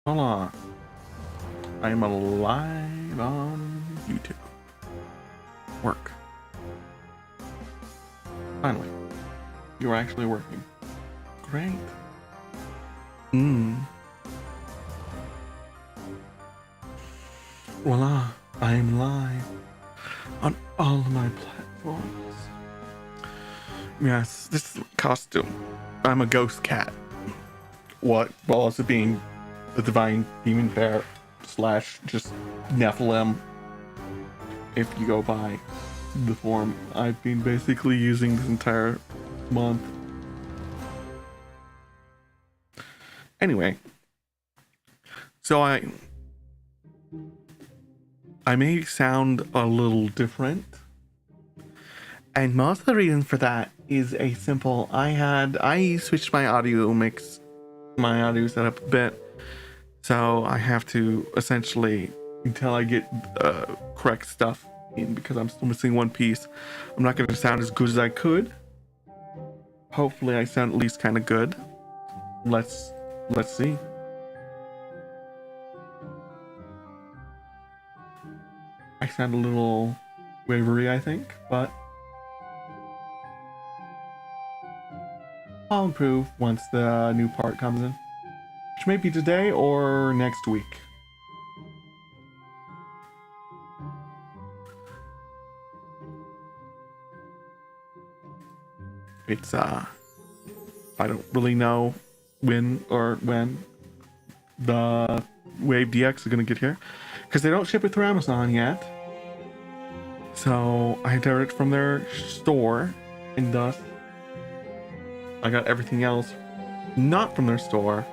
Hola, I am alive on YouTube. Work. Finally, you are actually working. Great. Voila, I am live on all of my platforms. Yes, this costume. I'm a ghost cat. What? While also being the divine demon bear / just Nephilim. If you go by the form I've been basically using this entire month. Anyway, so I may sound a little different, and most of the reason for that is a simple. I switched my audio setup a bit, so I have to essentially, until I get correct stuff in, because I'm still missing one piece, I'm not going to sound as good as I could. Hopefully I sound at least kind of good. Let's see. I sound a little wavery, I think, but I'll improve once the new part comes in, which may be today or next week. It's I don't really know when the Wave DX is gonna get here, because they don't ship it through Amazon yet. So I ordered it from their store, and thus I got everything else not from their store,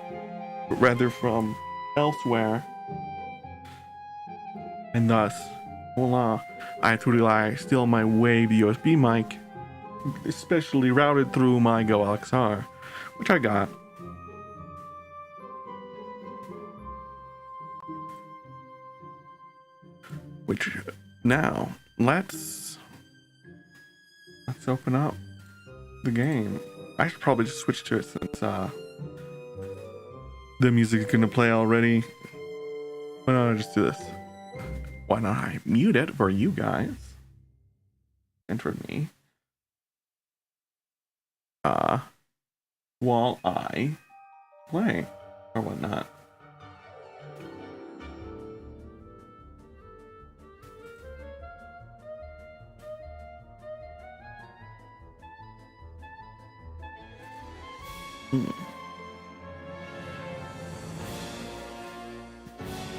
but rather from elsewhere. And thus, voila, I had to rely still on my Wave USB mic, especially routed through my Go LXR, which I got. Which now let's open up the game. I should probably just switch to it since the music is gonna play already. Why not I just do this? Why not I mute it for you guys and for me? While I play or whatnot.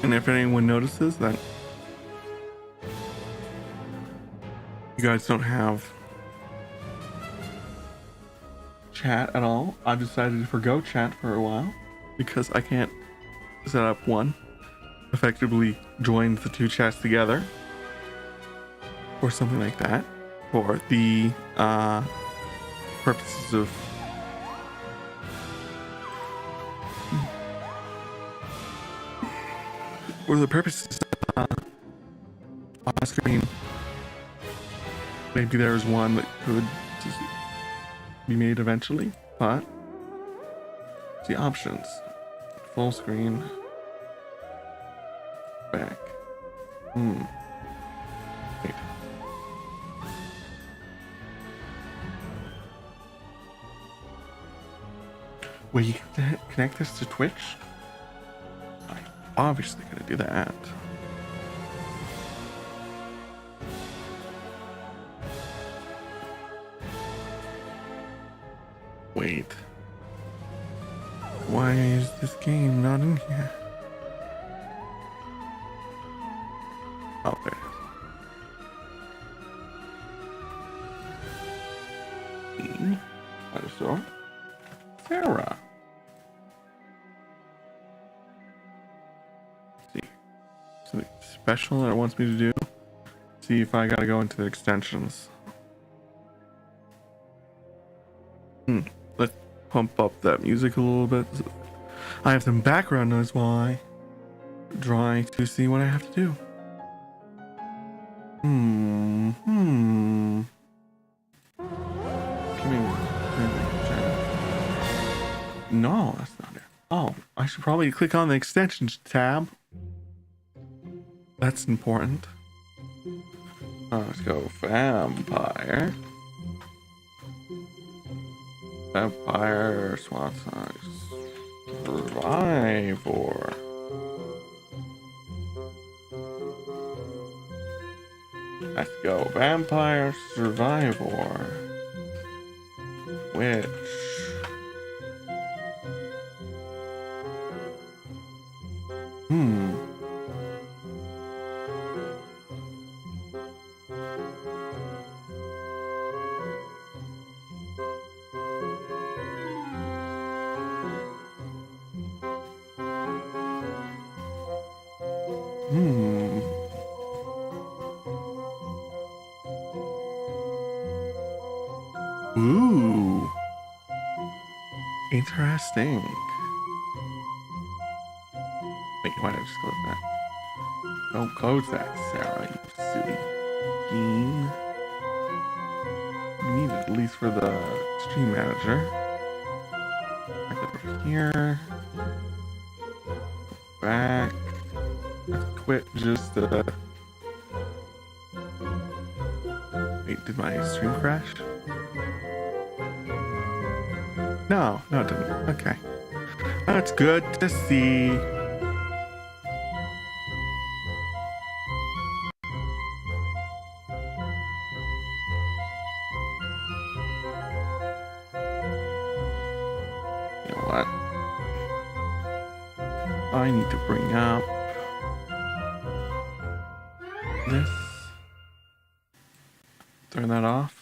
And if anyone notices that you guys don't have chat at all, I've decided to forgo chat for a while because I can't set up one, effectively join the two chats together or something like that for the purposes of on screen. Maybe there's one that could just be made eventually, but the options: full screen, back. Wait. Will you connect this to Twitch? I'm obviously gonna do that. Wait. Why is this game not in here? Oh, there it is. I saw Serra. Let's see. Something special that it wants me to do. See if I gotta go into the extensions. Let's pump up that music a little bit. I have some background noise while I try to see what I have to do. No, that's not it. Oh, I should probably click on the extensions tab. That's important. Let's go vampire. Vampire SWAT Survivor. Let's go Vampire Survivor. Which Hmm. Hmm. Ooh. Interesting. Wait, why did I just close that? Don't close that, Sarah, you silly bean. You need it at least for the stream manager. Back over here. Back. Let's quit just Wait, did my stream crash? No, it didn't. Okay. That's good to see. You know what? I need to bring up this. Turn that off.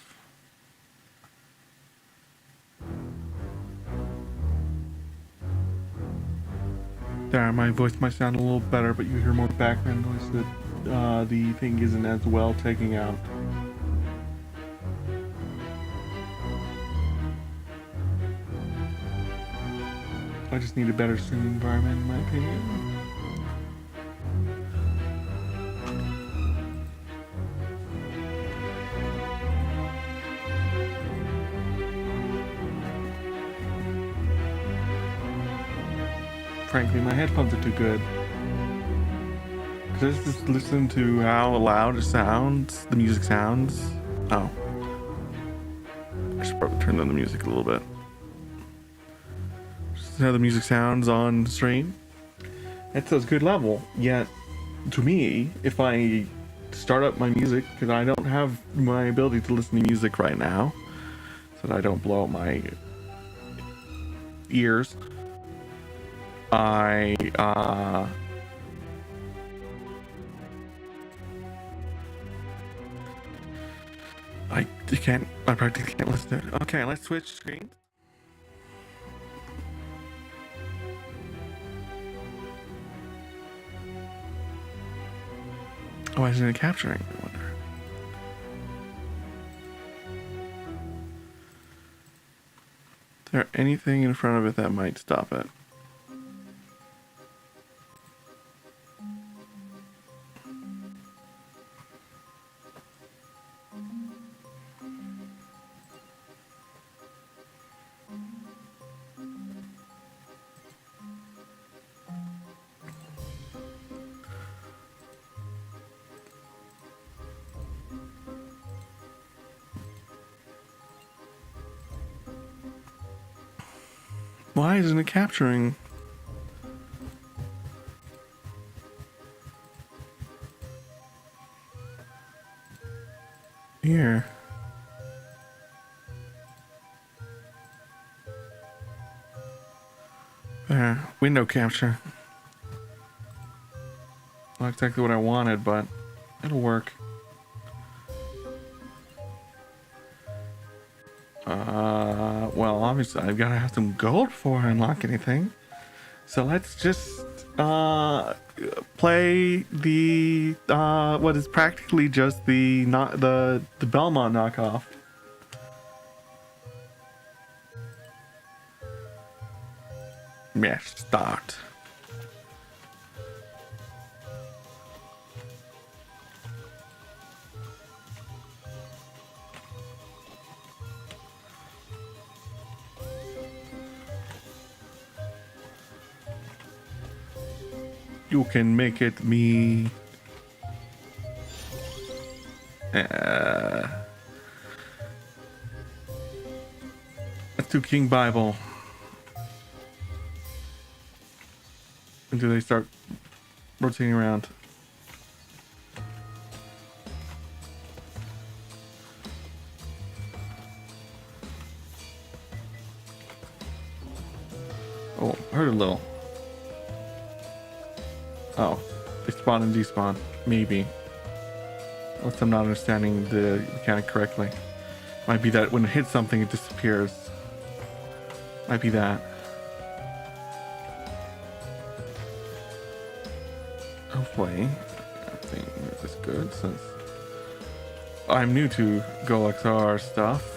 There, my voice might sound a little better, but you hear more background noise that the thing isn't as well taking out. I just need a better streaming environment, in my opinion. Frankly, my headphones are too good. Just listen to how loud it sounds, the music sounds. Oh. I should probably turn down the music a little bit. Just how the music sounds on stream. It's a good level, yet to me, if I start up my music, because I don't have my ability to listen to music right now, so that I don't blow out my ears, I practically can't listen to it. Okay, let's switch screens. Oh, why isn't it capturing? I wonder. Is there anything in front of it that might stop it? Why isn't it capturing? Here. There. Window capture. Not exactly what I wanted, but it'll work. Well, obviously I've got to have some gold before I unlock anything. So let's just play the what is practically just the Belmont knockoff. Yeah, start. You can make it me. Let's do King Bible. Until they start rotating around. Oh, heard a little. Oh, they spawn and despawn. Maybe. Unless I'm not understanding the mechanic correctly. Might be that when it hits something, it disappears. Might be that. Hopefully, I think this is good since I'm new to GoXR stuff.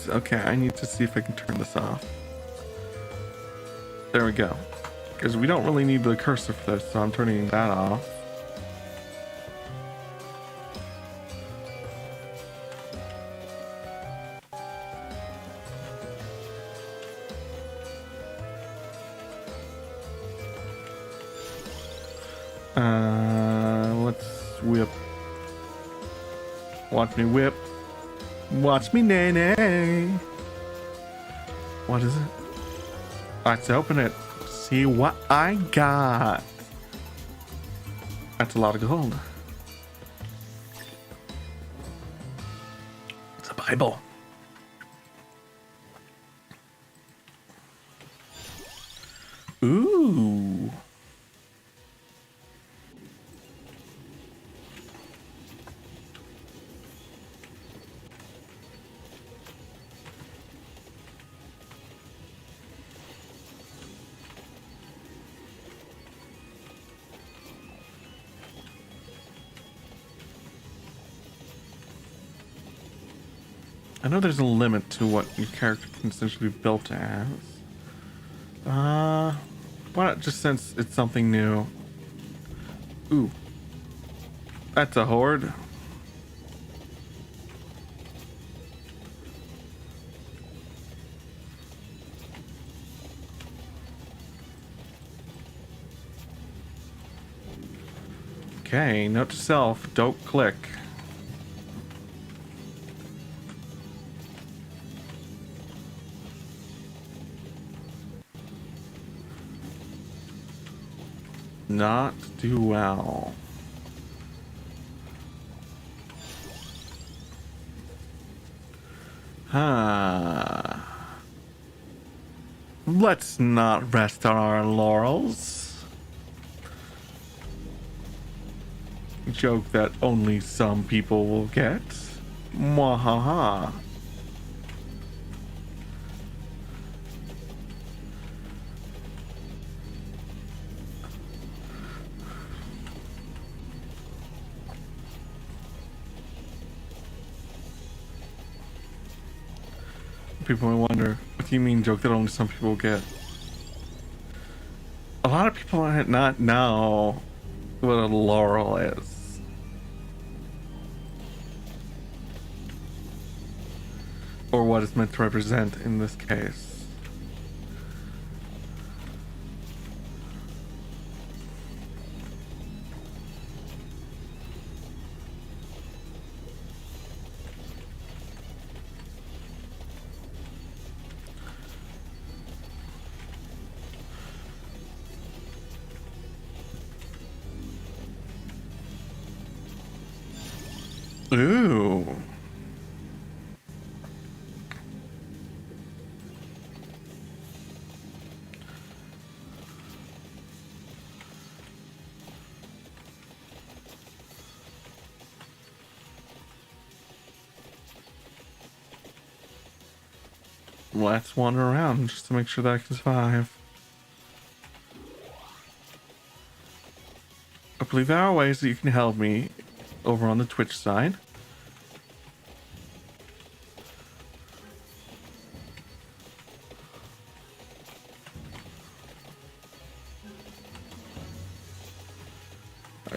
Okay, I need to see if I can turn this off. There we go. Because we don't really need the cursor for this, so I'm turning that off. Let's whip. Watch me whip. Watch me nay nay. What is it? Let's open it. See what I got. That's a lot of gold. It's a Bible. Ooh. I know there's a limit to what your character can essentially be built as. Why not just since it's something new? Ooh. That's a horde. Okay, note to self, don't click. Not do well. Let's not rest on our laurels. Joke that only some people will get. Mwahaha. People may wonder, what do you mean joke that only some people get? A lot of people might not know what a laurel is. Or what it's meant to represent in this case. Ooh. Let's wander around just to make sure that I can survive. I believe there are ways that you can help me over on the Twitch side.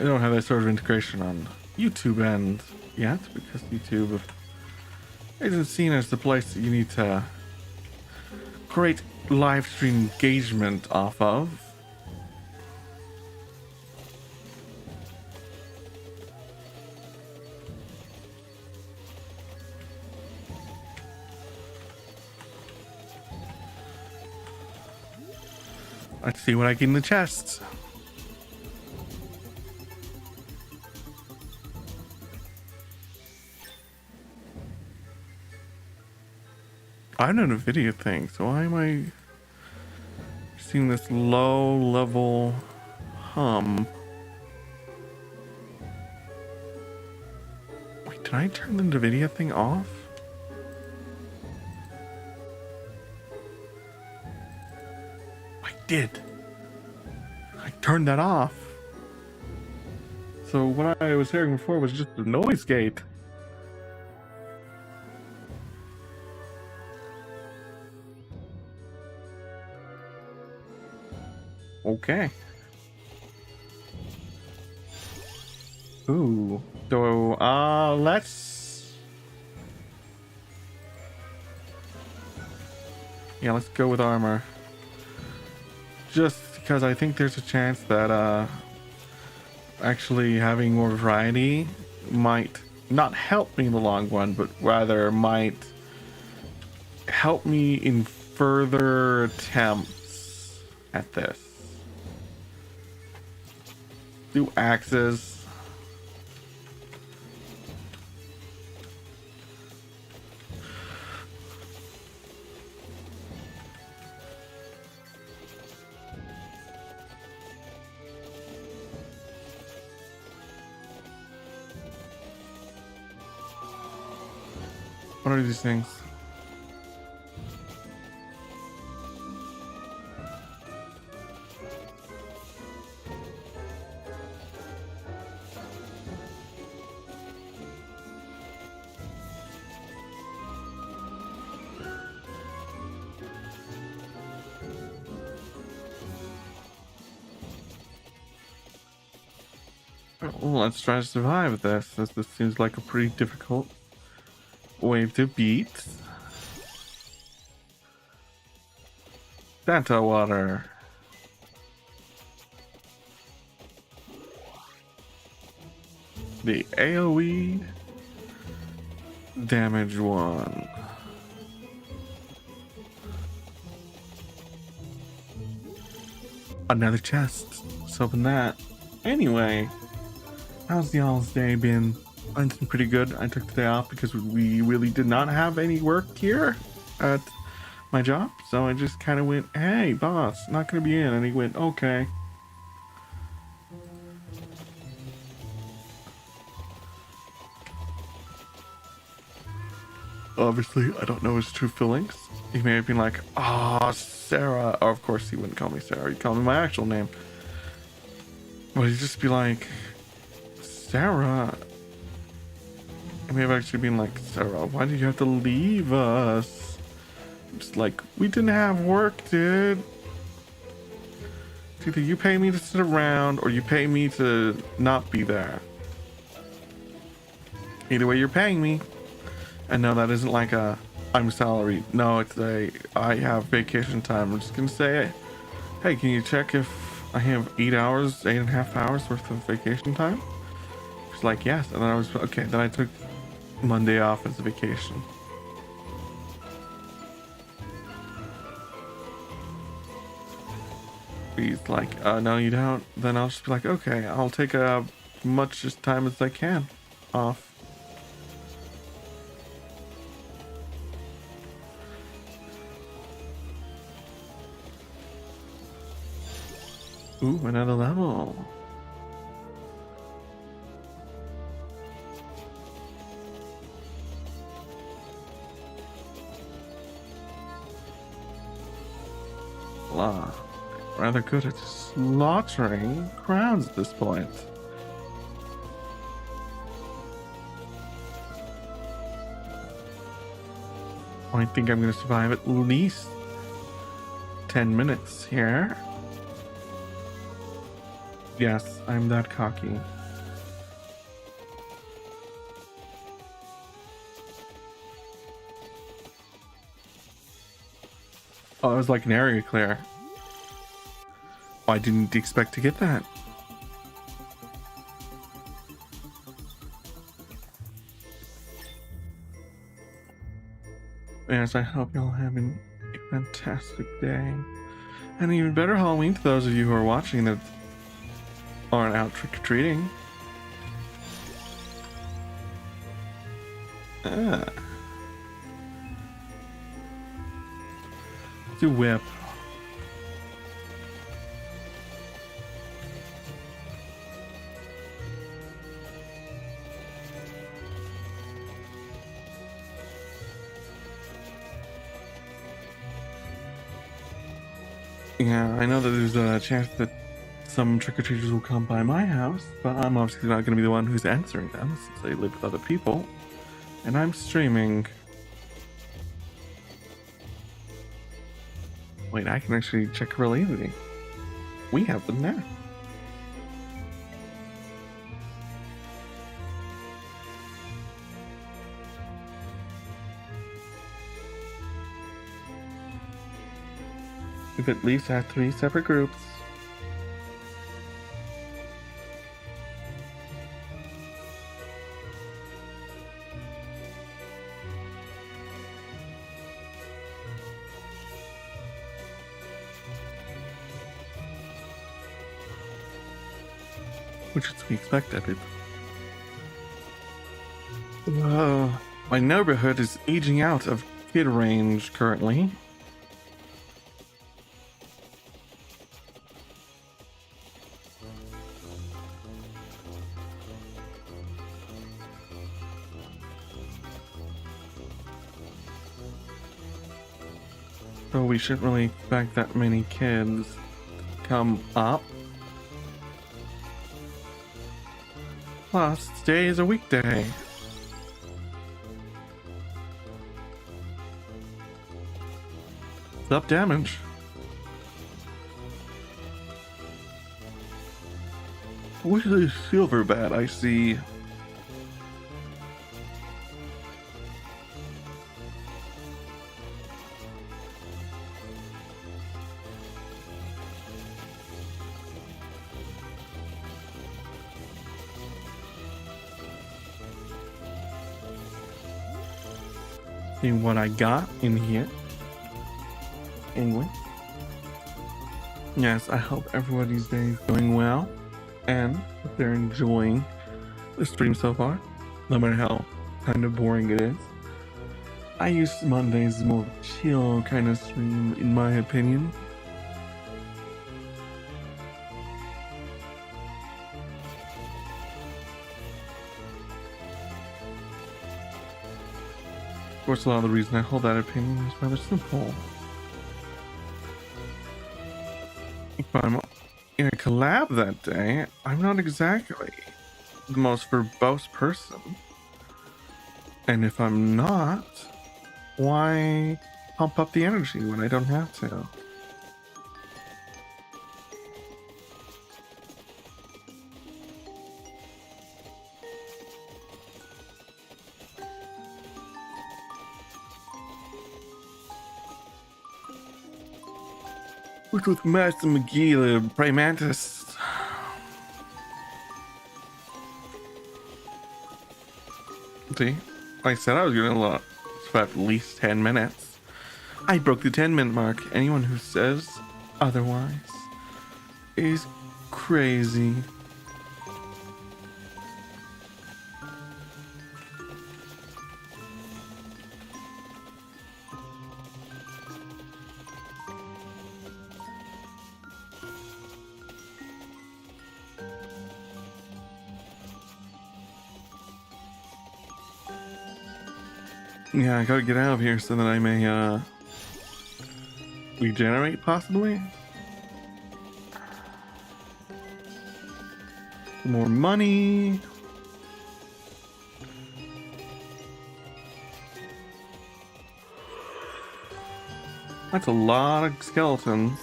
don't have that sort of integration on YouTube end yet, because YouTube isn't seen as the place that you need to create live stream engagement off of. Let's see what I get in the chest. I'm not a video thing, so why am I seeing this low level hum? Wait, did I turn the NVIDIA thing off? I did. I turned that off. So what I was hearing before was just a noise gate. Okay. Ooh. So, let's... Yeah, let's go with armor. Just because I think there's a chance that, actually having more variety might not help me in the long run, but rather might help me in further attempts at this. Do axes. What are these things? Well, let's try to survive this, as this seems like a pretty difficult wave to beat. Santa water. The AoE damage one. Another chest. Let's open that. Anyway, how's y'all's day been? Mine's been pretty good. I took the day off because we really did not have any work here at my job. So I just kind of went, hey, boss, not going to be in. And he went, okay. Obviously, I don't know his true feelings. He may have been like, ah, Sarah. Or of course, he wouldn't call me Sarah. He'd call me my actual name. But he'd just be like, Sarah. I may have actually been like, Sarah, why did you have to leave us? Just like, we didn't have work, dude. It's either you pay me to sit around or you pay me to not be there. Either way, you're paying me. And no, that isn't like a, I'm salaried. No, it's a, I have vacation time. I'm just gonna say, hey, can you check if I have 8.5 hours worth of vacation time? She's like, yes. And then I was, okay, then I took Monday off as a vacation. He's like, no, you don't. Then I'll just be like, okay, I'll take much as time as I can off. Ooh, another level. Rather good at slaughtering crowds at this point. I think I'm going to survive at least 10 minutes here. Yes, I'm that cocky. Oh, it was like an area clear. Oh, I didn't expect to get that. Yes, I hope y'all having a fantastic day. And even better Halloween to those of you who are watching that aren't out trick-or-treating. Ah. Do whip. Yeah, I know that there's a chance that some trick-or-treaters will come by my house, but I'm obviously not going to be the one who's answering them since I live with other people. And I'm streaming. Wait, I can actually check real easily. We have them there. We've at least had 3 separate groups. Which is to be expected. My neighborhood is aging out of kid range currently. So we shouldn't really expect that many kids to come up. Plus, today is a weekday. It's up damage. What is a silver bat I see? See what I got in here. Anyway. Yes, I hope everybody's day is going well and that they're enjoying the stream so far, no matter how kind of boring it is. I use Mondays as more of a chill kind of stream, in my opinion. Of course, a lot of the reason I hold that opinion is rather simple. If I'm in a collab that day, I'm not exactly the most verbose person. And if I'm not, why pump up the energy when I don't have to? What's with Master McGee, the praying mantis? See, like I said, I was gonna look for at least 10 minutes. I broke the 10-minute mark. Anyone who says otherwise is crazy. Yeah, I gotta get out of here so that I may regenerate, possibly. More money. That's a lot of skeletons.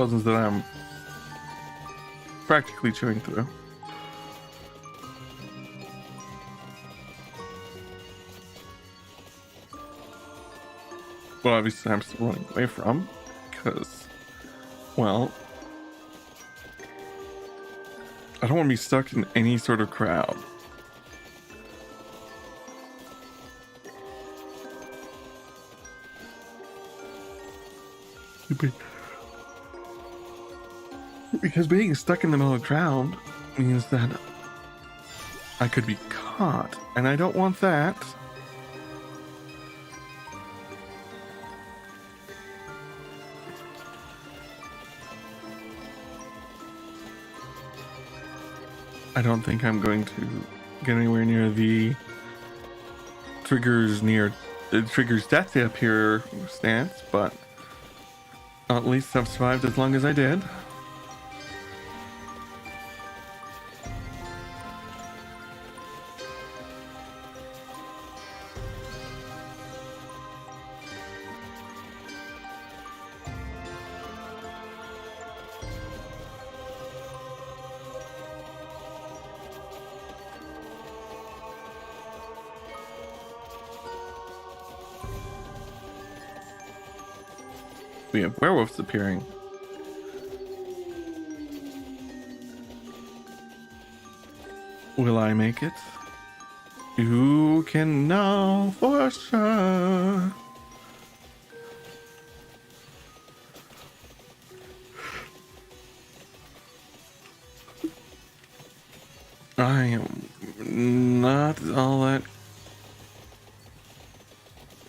skeletons that I'm practically chewing through. Well, obviously I'm still running away from, because, well, I don't want to be stuck in any sort of crowd. Because being stuck in the middle of the crowd means that I could be caught, and I don't want that. I don't think I'm going to get anywhere near the triggers death up here stance, but at least I've survived as long as I did. We have werewolves appearing. Will I make it? You can know for sure. I am not all that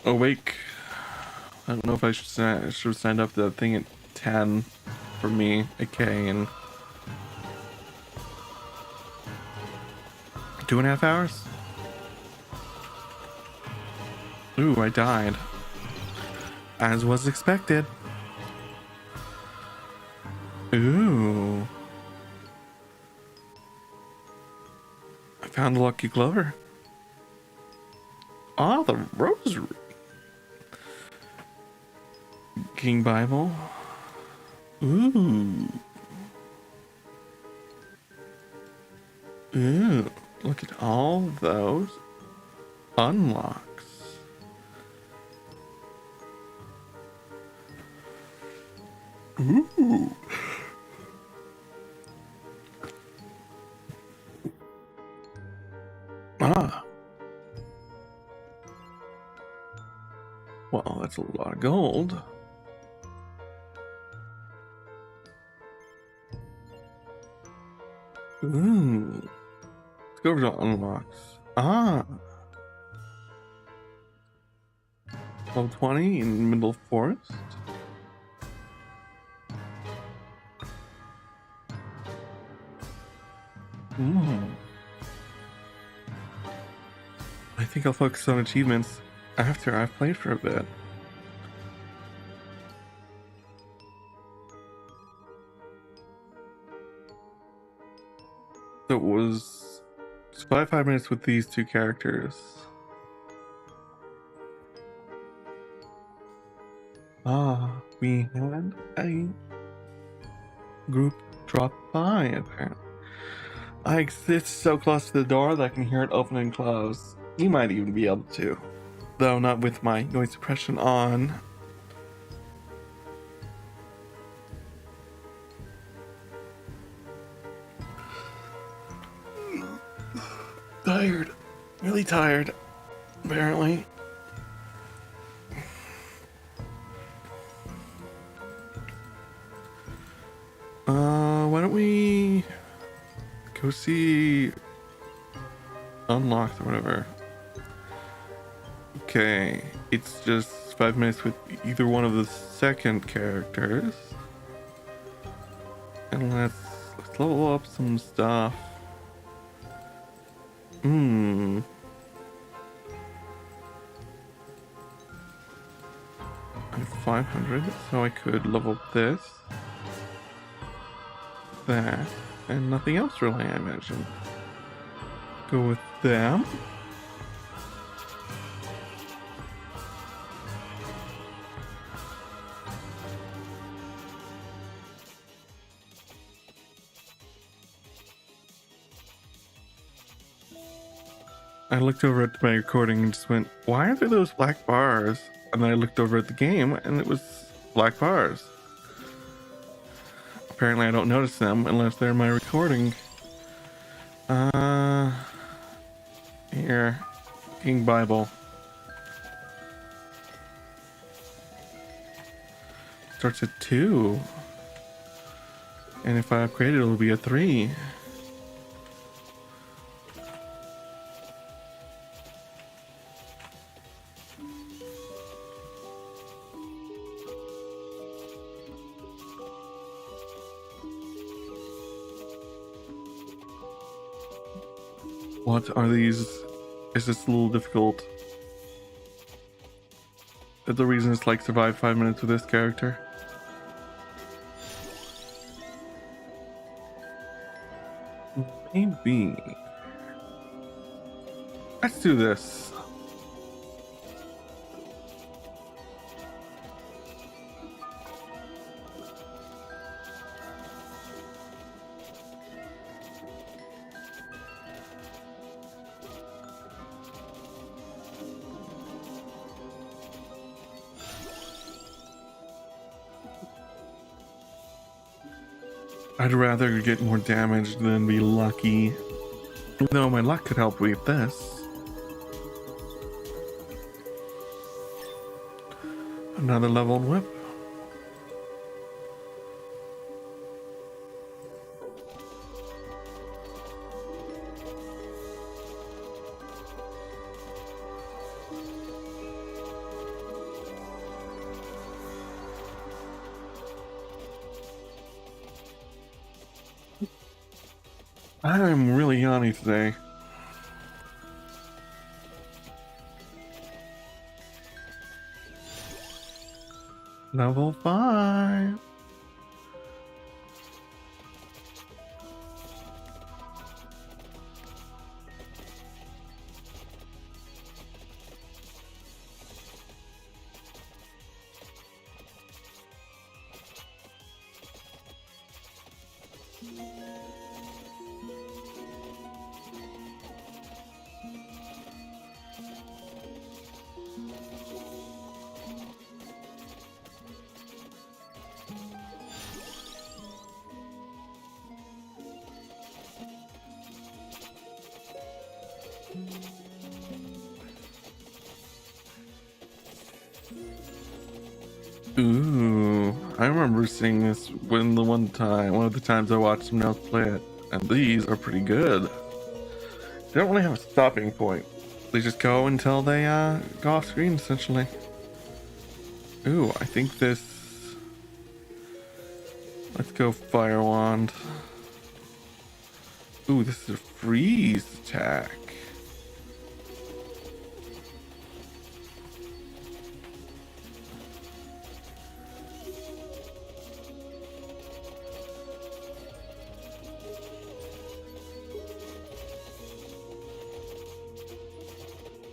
awake. I don't know if I should have signed up the thing at 10 for me, a K, in 2.5 hours. Ooh, I died. As was expected. Ooh. I found a lucky clover. Ah, the rosary. King Bible. Ooh. Ooh. Look at all those unlocks. Ooh. Ah. Well, that's a lot of gold. Ooh. Let's go over to unlocks. Ah. Level 20 in Middle Forest. Ooh. I think I'll focus on achievements after I've played for a bit. So it was 5 minutes with these two characters. Ah, we had a group drop by apparently. I sit so close to the door that I can hear it open and close. You might even be able to, though not with my noise suppression on. Tired. Really tired, apparently. Why don't we go see Unlocked or whatever? Okay, it's just 5 minutes with either one of the second characters. And let's level up some stuff. I'm 500, so I could level this, that, and nothing else really, I imagine. Go with them. I looked over at my recording and just went, why are there those black bars? And then I looked over at the game and it was black bars. Apparently I don't notice them unless they're in my recording. Here. King Bible. Starts at 2. And if I upgrade it, it'll be a 3. What are these? Is this a little difficult? Is the reason it's like survive 5 minutes with this character? Maybe. Let's do this. I'd rather get more damage than be lucky. Even though my luck could help with this. Another leveled whip. I'm really yawny today. Level 5. Ooh, I remember seeing this one of the times I watched someone else play it, and these are pretty good. They don't really have a stopping point. They just go until they go off screen, essentially. Ooh, I think this... Let's go Fire Wand. Ooh, this is a freeze attack.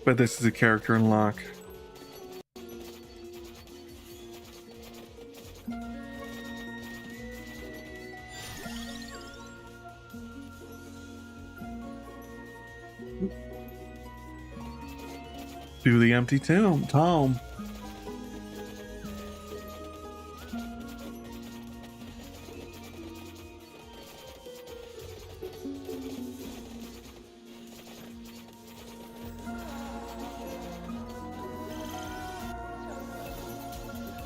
But this is a character unlock. Do the empty tomb, Tom.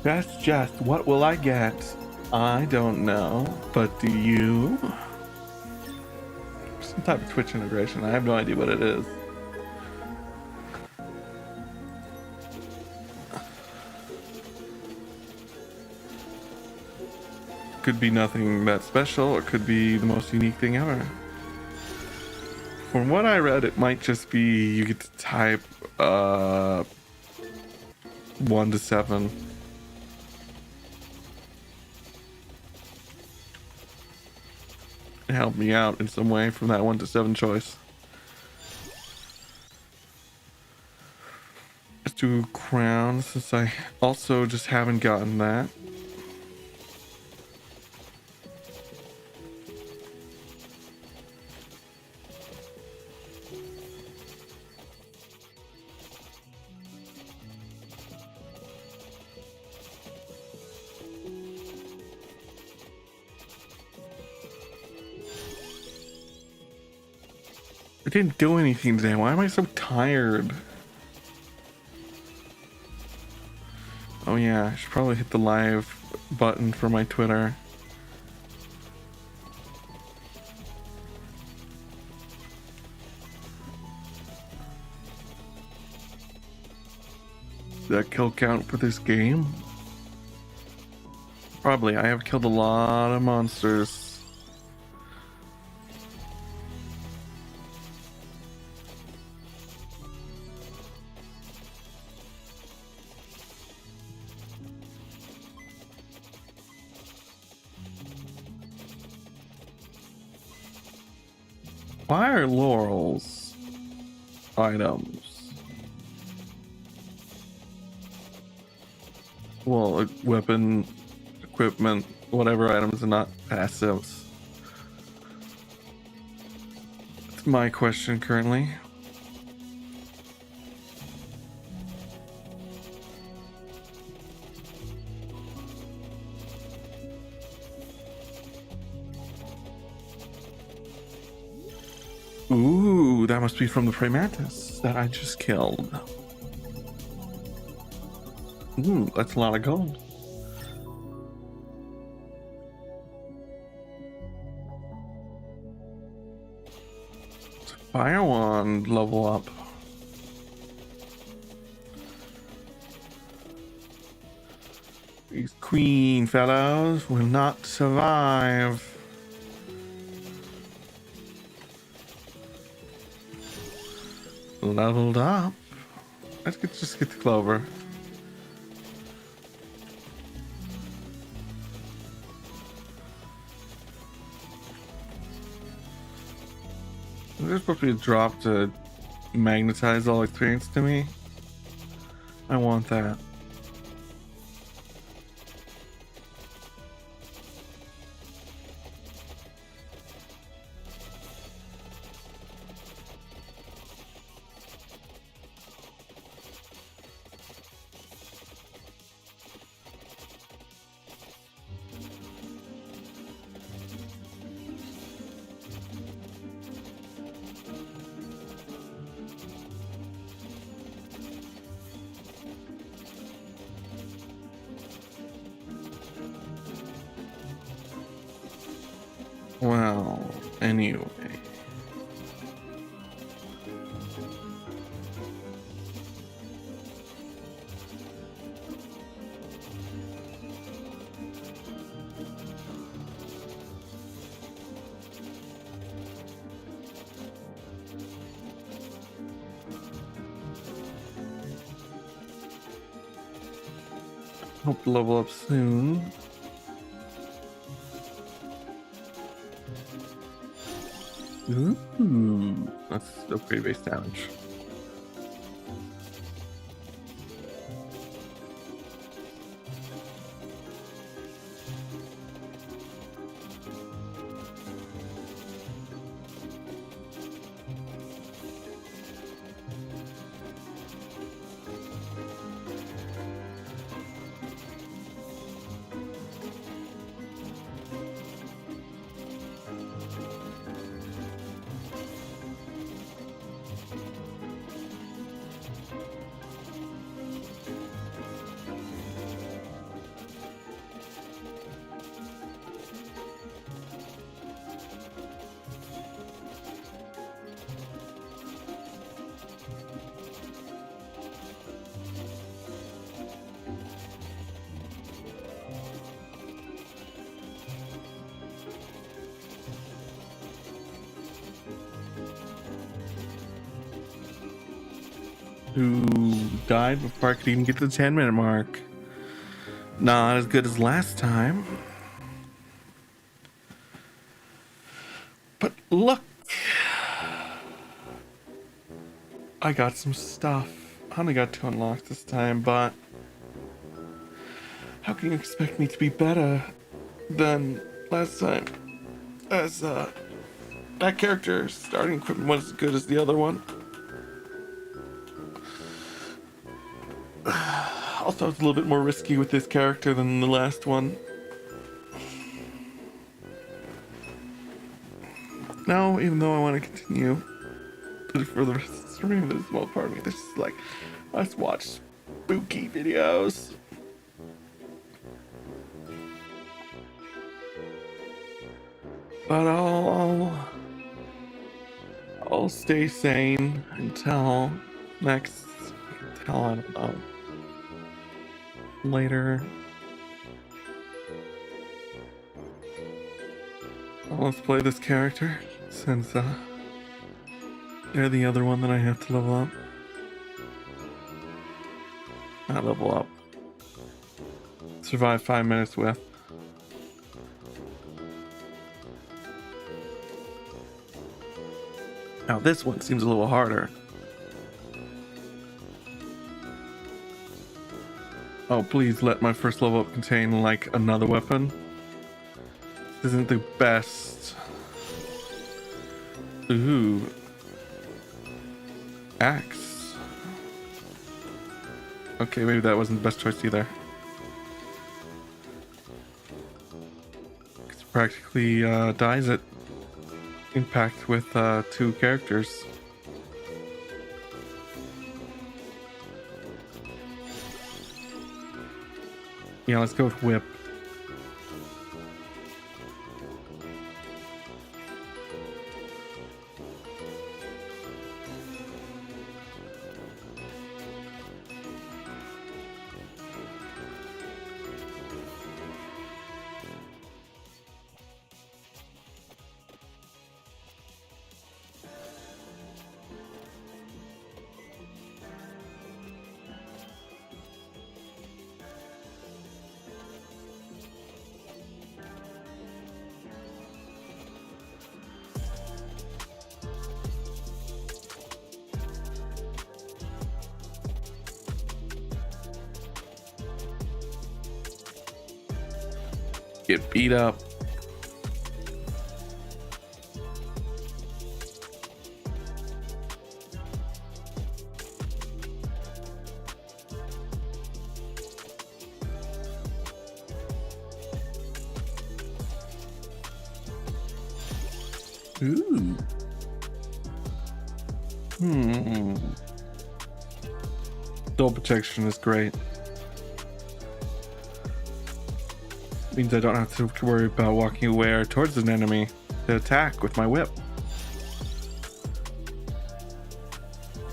That's just what will I get? I don't know, but do you? Some type of Twitch integration. I have no idea what it is. Could be nothing that special. It could be the most unique thing ever. From what I read, it might just be you get to type 1 to 7. Help me out in some way from that 1 to 7 choice. Let's do crown, since I also just haven't gotten that. I didn't do anything today. Why am I so tired? Oh yeah, I should probably hit the live button for my Twitter. Does that kill count for this game? Probably. I have killed a lot of monsters. Why are laurels items? Well, weapon, equipment, whatever items are not passives. That's my question currently. Ooh, that must be from the prey mantis that I just killed. Ooh, that's a lot of gold. Fire wand level up. These queen fellows will not survive. Leveled up. Just get the clover. There's supposed to be a drop to magnetize all experience to me. I want that. Well, anyway. Hope to level up soon. Ooh, that's upgrade base damage. Who died before I could even get to the 10-minute mark. Not as good as last time. But look, I got some stuff. I only got 2 unlocked this time, but how can you expect me to be better than last time? As that character's starting equipment wasn't as good as the other one. Also, it's a little bit more risky with this character than the last one. No, even though I want to continue. for the stream. There's a small part of me that's just like, let's watch spooky videos. But I'll stay sane until I don't know, later. Let's play this character since they're the other one that I have to level up. Not level up. Survive 5 minutes with. Now this one seems a little harder. Oh, please let my first level up contain like another weapon. This isn't the best. Ooh. Axe. Okay, maybe that wasn't the best choice either. It's practically dies at impact with 2 characters. Yeah, let's go with whip. Get beat up. Ooh. Dual protection is great. Means I don't have to worry about walking away or towards an enemy to attack with my whip.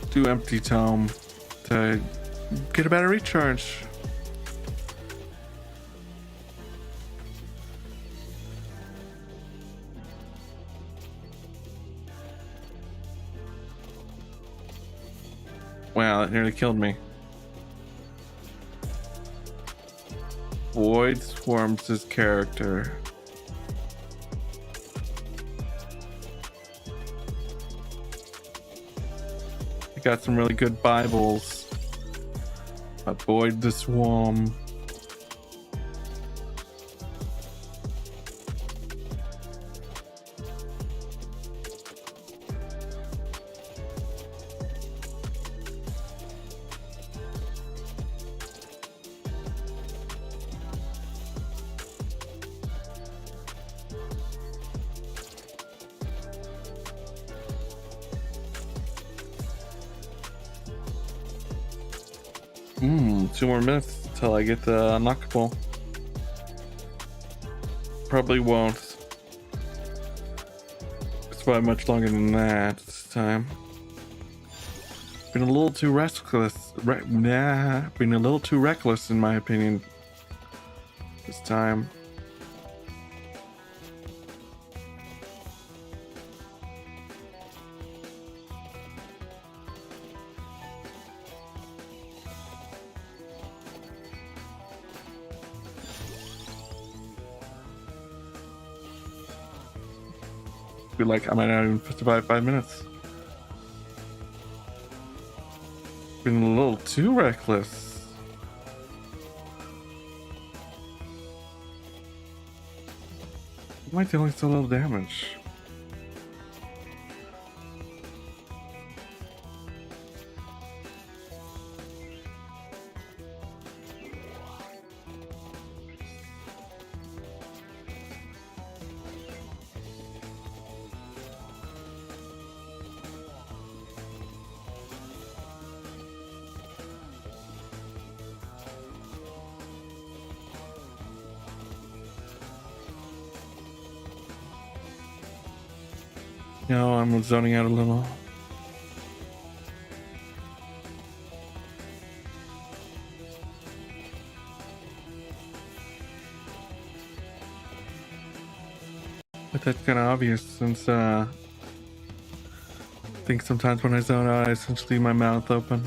Do empty tome to get a better recharge. Wow, that nearly killed me. Void swarms his character. I got some really good Bibles. Avoid the swarm. Two more minutes till I get the unlockable. Probably won't. It's probably much longer than that this time. Been a little too reckless. Been a little too reckless in my opinion this time. Like I might not even survive 5 minutes. Been a little too reckless. Why am I dealing so little damage? No, I'm zoning out a little. But that's kind of obvious since I think sometimes when I zone out, I essentially leave my mouth open.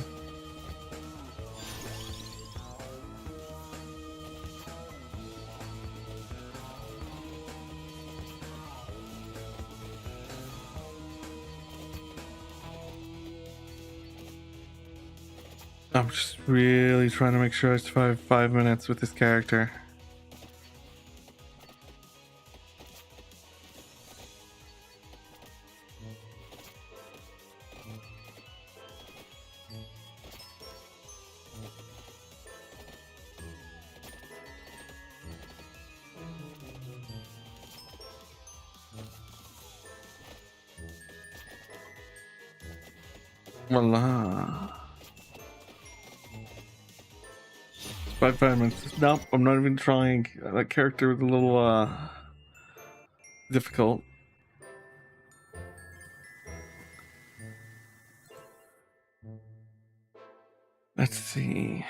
I'm just really trying to make sure I survive 5 minutes with this character. Voila. 5 minutes. Nope, I'm not even trying. That character was a little difficult. Let's see.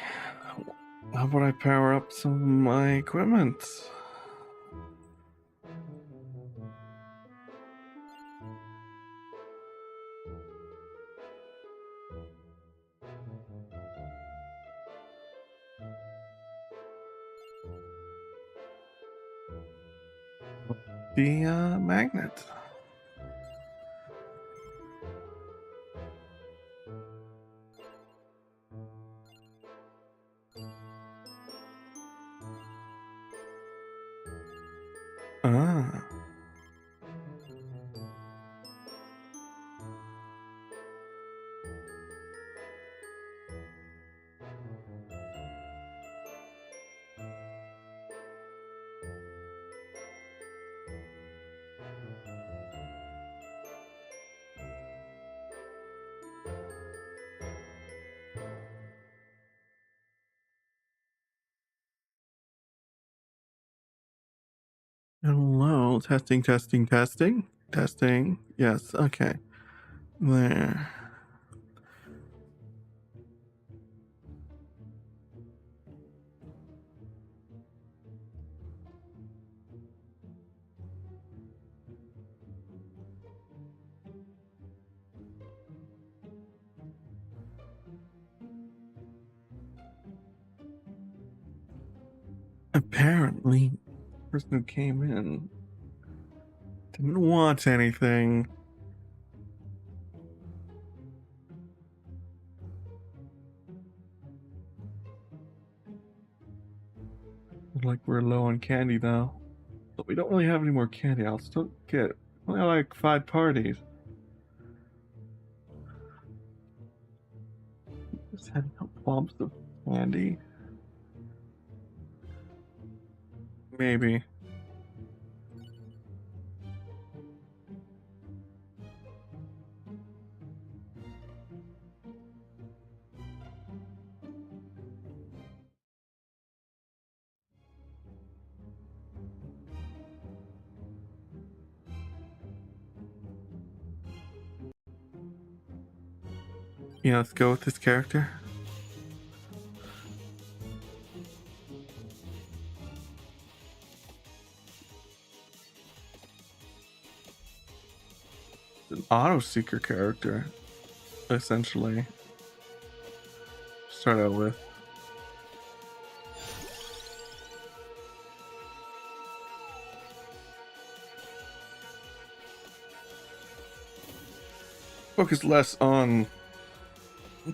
How about I power up some of my equipment? The magnet. Ah. Hello, testing, testing, testing, testing. Yes, okay. There. Apparently, the person who came in didn't want anything. Like we're low on candy though. But we don't really have any more candy. I'll still get only like 5 parties. Just handing out clumps of candy. Maybe. Yeah, let's go with this character. An auto seeker character, essentially. Start out with. Focus less on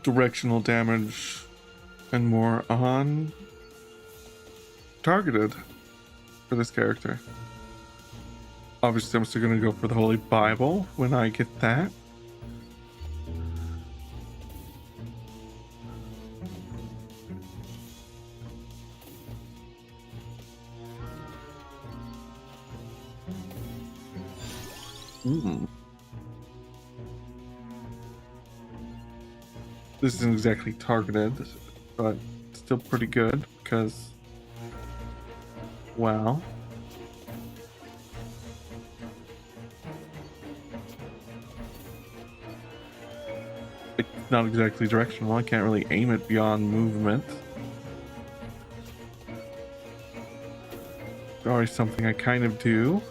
directional damage and more on targeted for this character. Obviously, I'm still going to go for the Holy Bible when I get that. This isn't exactly targeted, but still pretty good because, well, not exactly directional. I can't really aim it beyond movement. Always something I kind of do.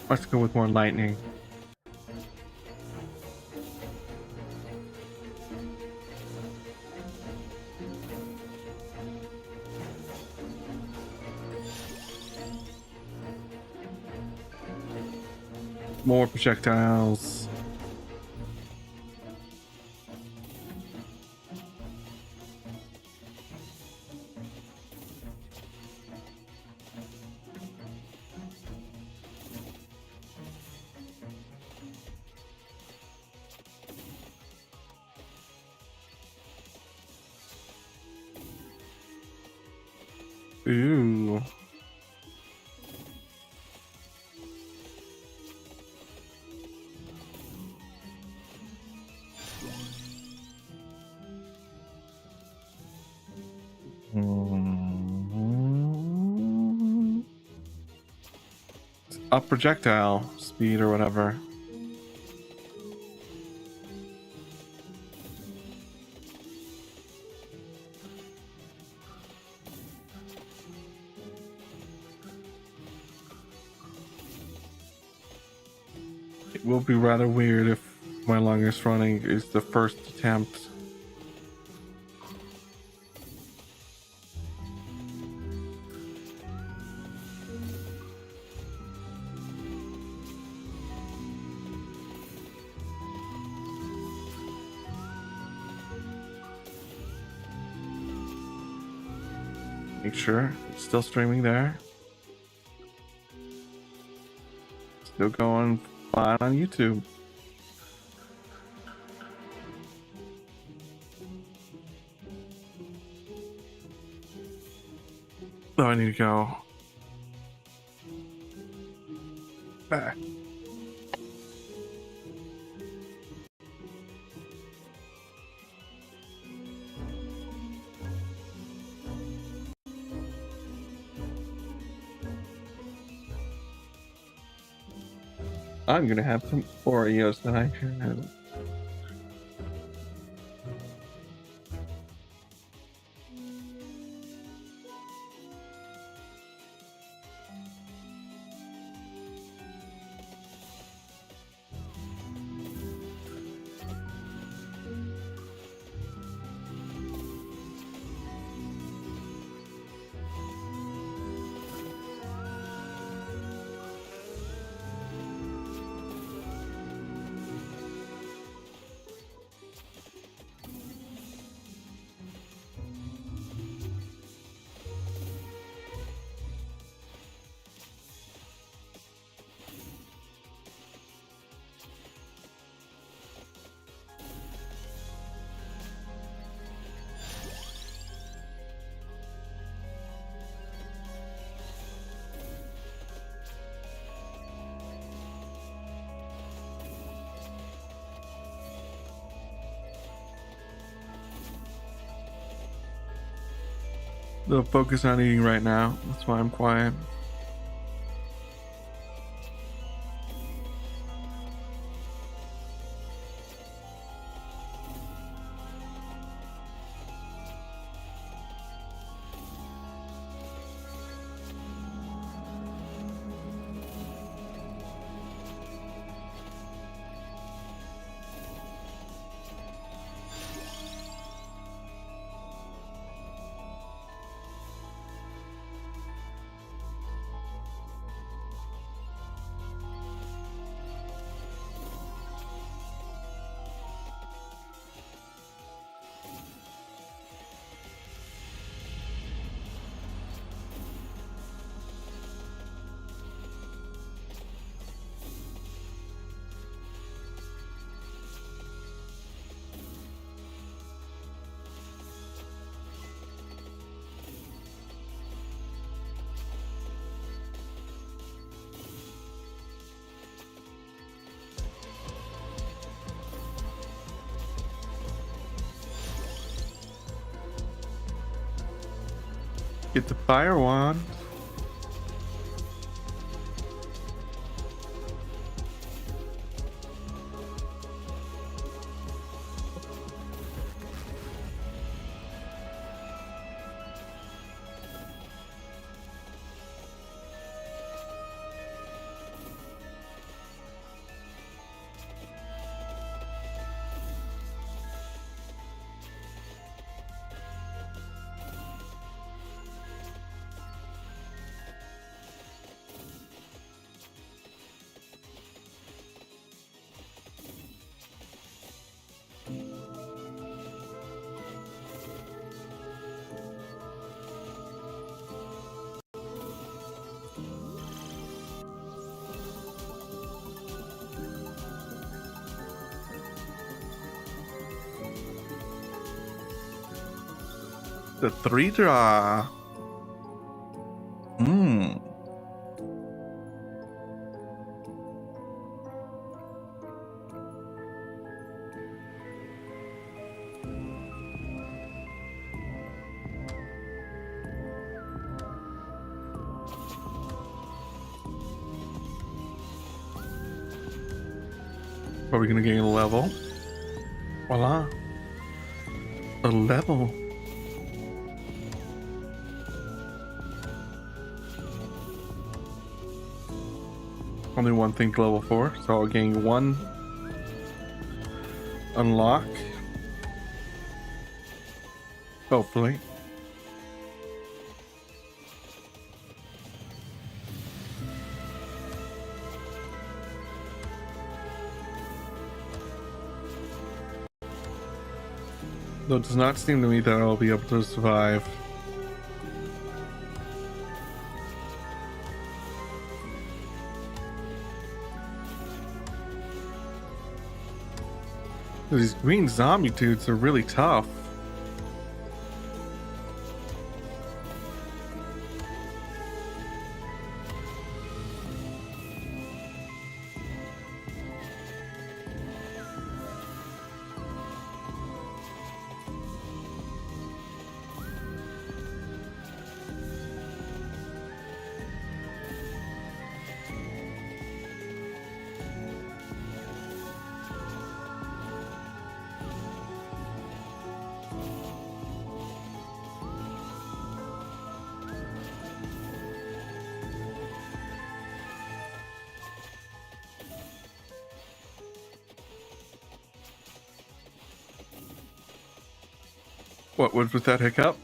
Let's go with more lightning. More projectiles. Ooh. Up projectile speed or whatever. It will be rather weird if my longest running is the first attempt. Make sure it's still streaming there. Still going fine on YouTube. Oh, I need to go back. I'm gonna have some Oreos that I can have. They'll focus on eating right now. That's why I'm quiet. Get the fire wand. The 3 draw. Are we gonna gain a level? Voila. A level. Only one thing to level 4, so I'll gain 1 unlock. Hopefully. Though it does not seem to me that I'll be able to survive. These green zombie dudes are really tough. What was with that hiccup?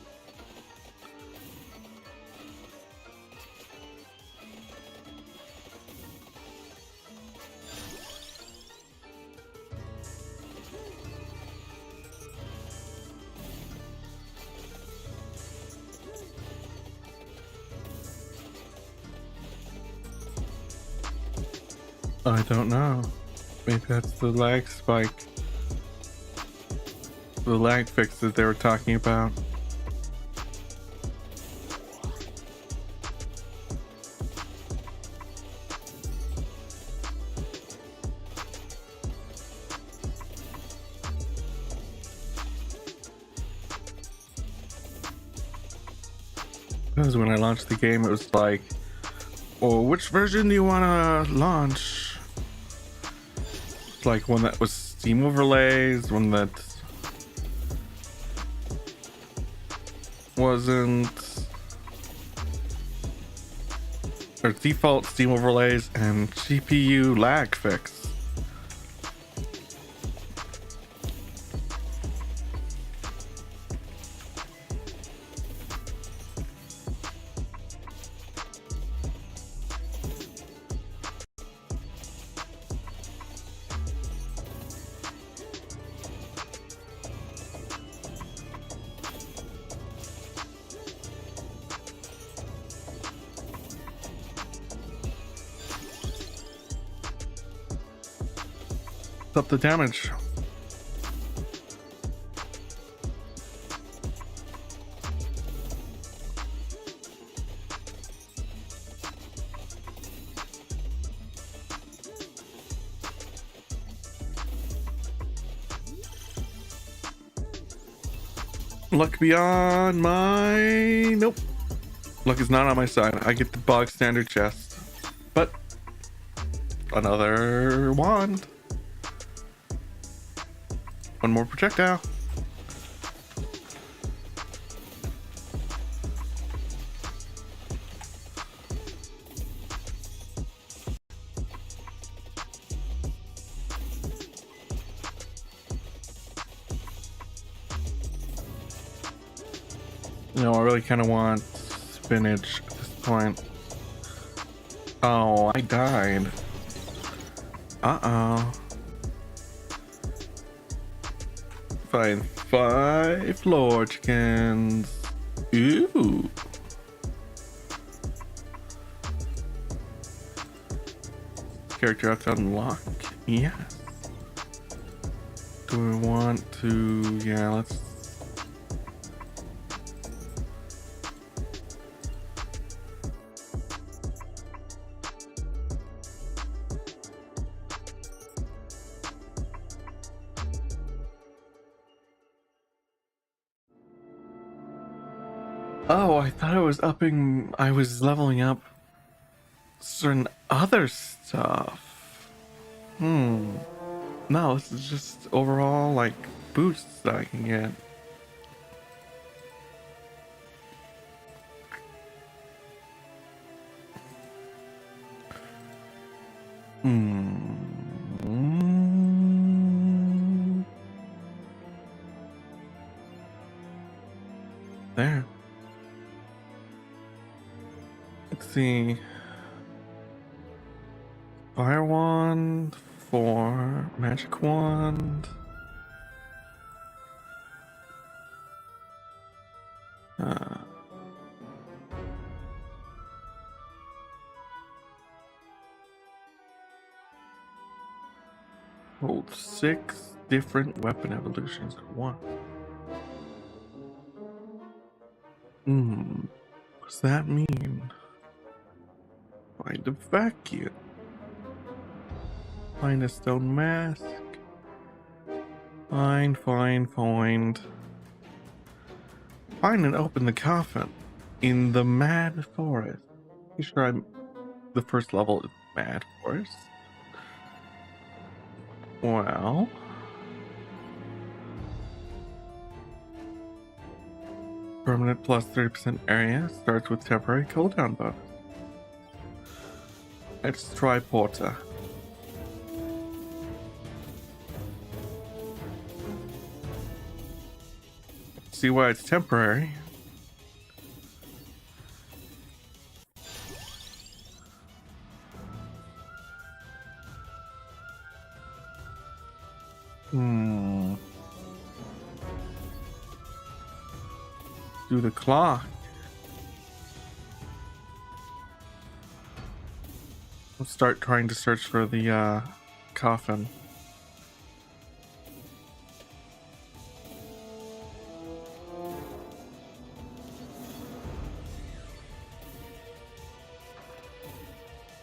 I don't know. Maybe that's the lag spike. The lag fix that they were talking about. Because when I launched the game, it was like, well, which version do you want to launch? It's like one that was Steam overlays, one that wasn't, or default Steam overlays, and GPU lag fix. Up the damage. Luck beyond my... Nope. Luck is not on my side. I get the bog standard chest. But another wand. One more projectile. No, I really kind of want spinach at this point. Oh, I died. Uh-oh. Find 5 floor chickens. Ooh. Character have to unlock. Yes. Do we want to? Yeah, let's. Oh, I thought I was upping. I was leveling up certain other stuff. No, this is just overall like boosts that I can get. There. Let's see. Fire wand, 4 magic wand. Hold 6 different weapon evolutions at once. What's that mean? Find a vacuum. Find a stone mask. Find. Find and open the coffin in the Mad Forest. You sure I'm the first level is Mad Forest? Well, permanent plus 30% area starts with temporary cooldown bonus. Let's try Porta. See why it's temporary. Do the clock. Let's start trying to search for the coffin.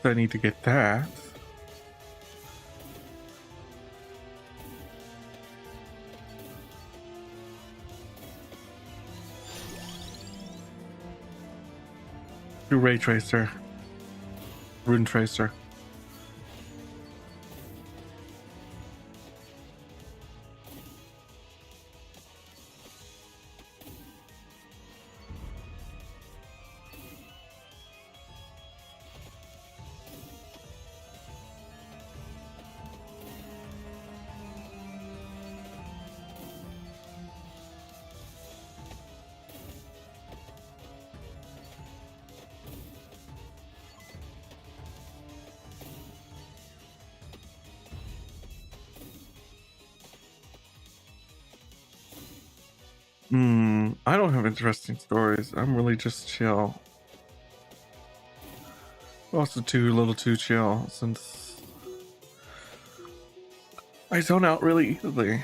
I need to get that. Do ray tracer, rune tracer. I don't have interesting stories. I'm really just chill. Also a little too chill since I zone out really easily.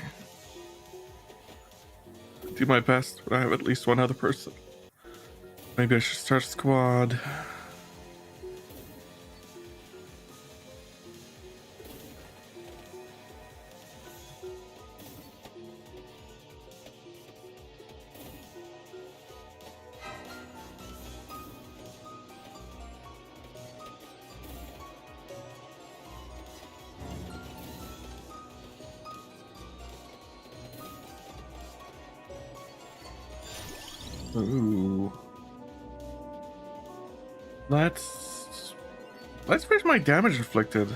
Do my best, but I have at least one other person. Maybe I should start a squad. Ooh. Let's fix my damage inflicted.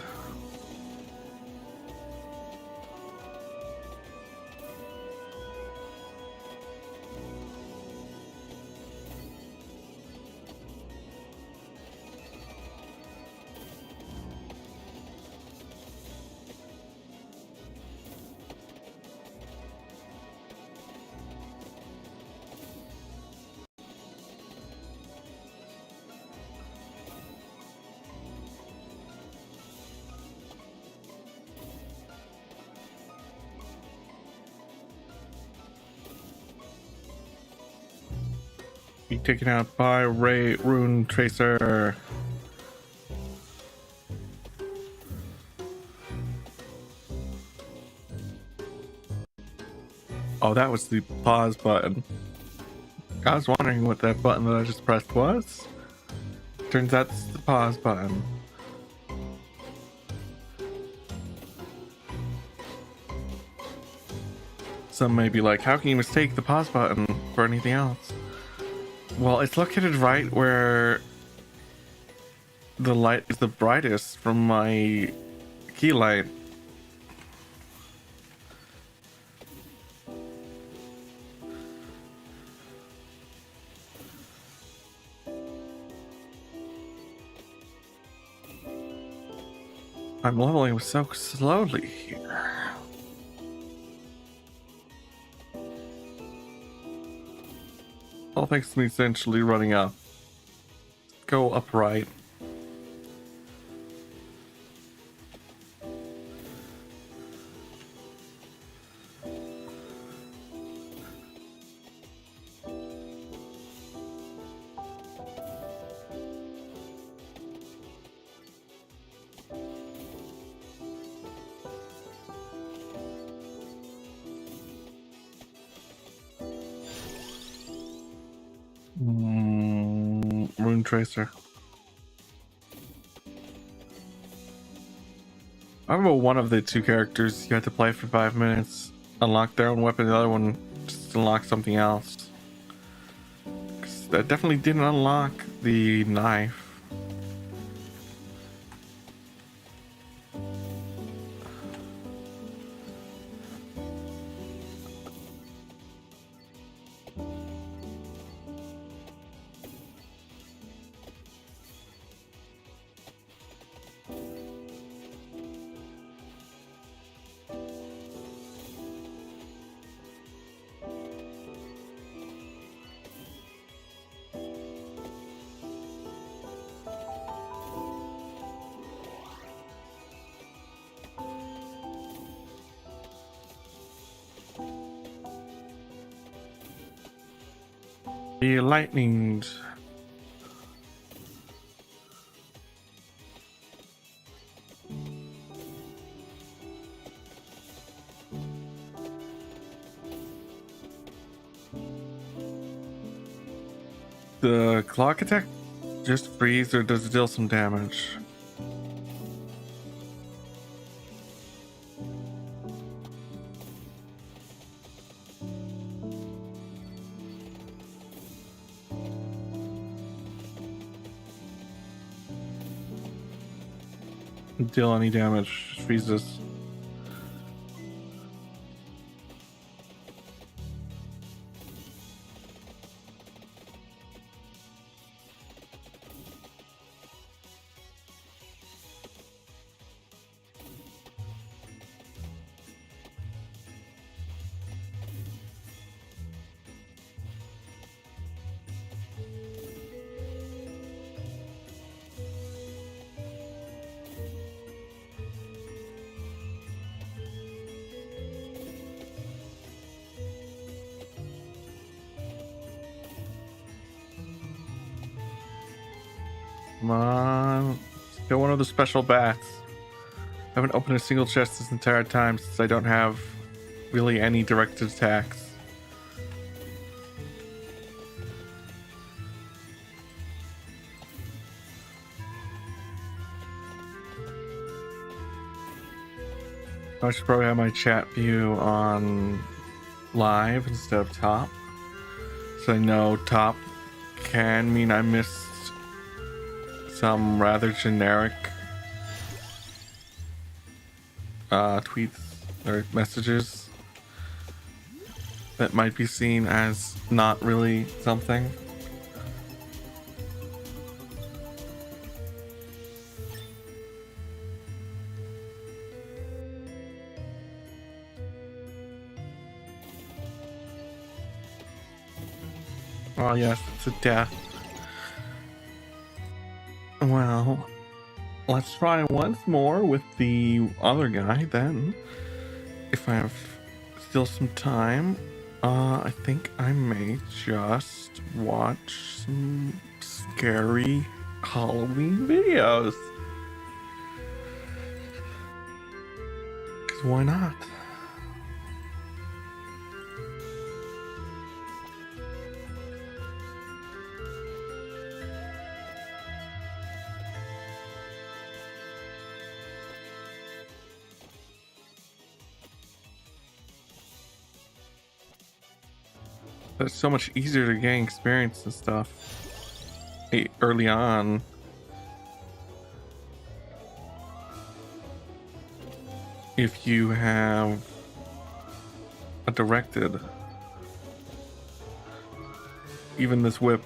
Be taken out by Rune Tracer. Oh, that was the pause button. I was wondering what that button that I just pressed was. Turns out it's the pause button. Some may be like, how can you mistake the pause button for anything else? Well, it's located right where the light is the brightest from my key light. I'm leveling so slowly here. All thanks to me essentially running up. Go upright. Rune Tracer. I remember one of the two characters you had to play for 5 minutes, unlock their own weapon, the other one just unlock something else. 'Cause that definitely didn't unlock the knife. Be lightninged. The clock attack just freeze or does it deal some damage? Deal any damage, just freezes. Come on. Get one of the special bats. I haven't opened a single chest this entire time since I don't have really any directed attacks. I should probably have my chat view on live instead of top, So I know top can mean I missed some rather generic tweets or messages that might be seen as not really something. Oh yes, it's a death. Well, let's try once more with the other guy then. If I have still some time, I think I may just watch some scary Halloween videos. 'Cause why not? It's so much easier to gain experience and stuff early on. If you have a directed, even this whip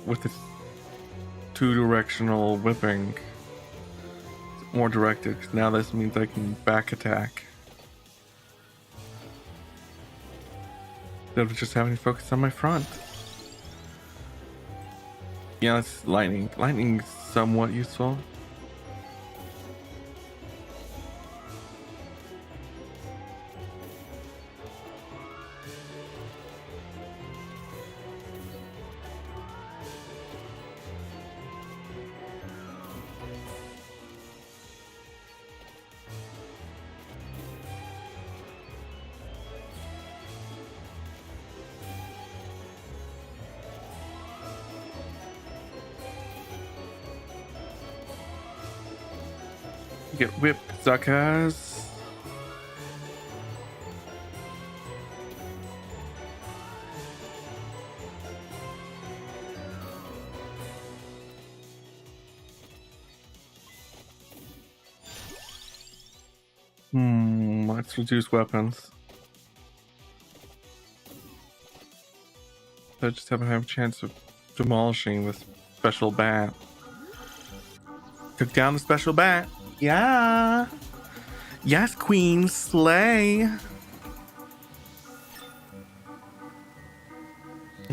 with its 2-directional whipping, it's more directed. Now this means I can back attack instead of just having to focus on my front. Yeah, it's lightning. Lightning's somewhat useful. Get whipped, suckers. Let's reduce weapons. I just haven't had a chance of demolishing the special bat. Took down the special bat. Yeah. Yes, queen, slay.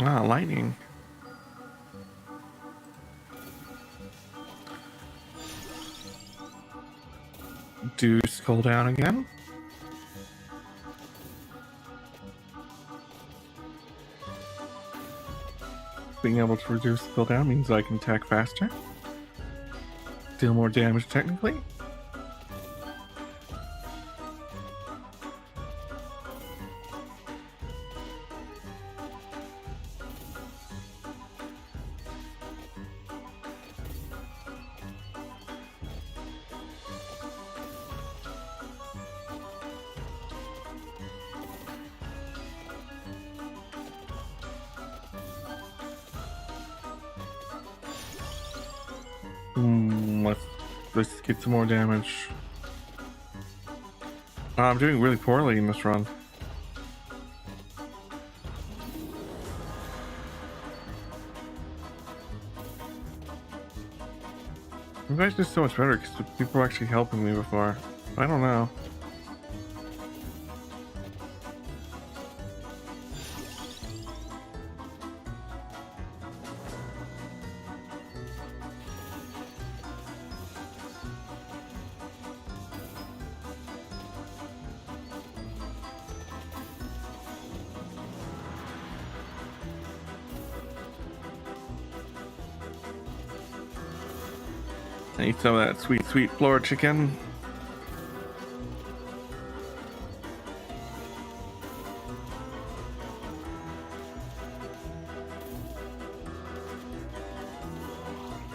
Ah, lightning. Do scroll down again. Being able to reduce cooldown means I can attack faster. Deal more damage technically. Let's get some more damage. I'm doing really poorly in this run. You guys do so much better because people were actually helping me before. I don't know. I eat some of that sweet, sweet floor chicken.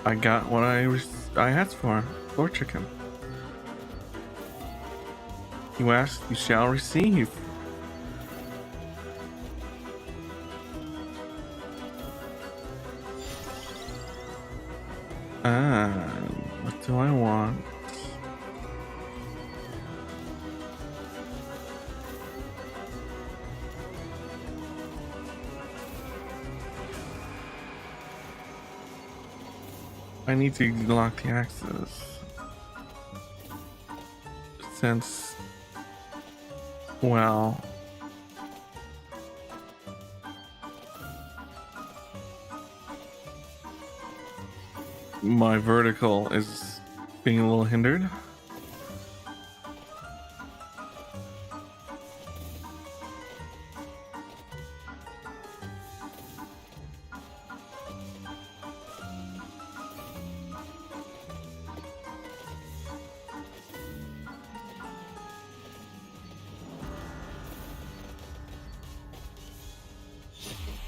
I got what I asked for. Floor chicken. You ask, you shall receive. What do I want? I need to lock the access. Since, well, my vertical is being a little hindered.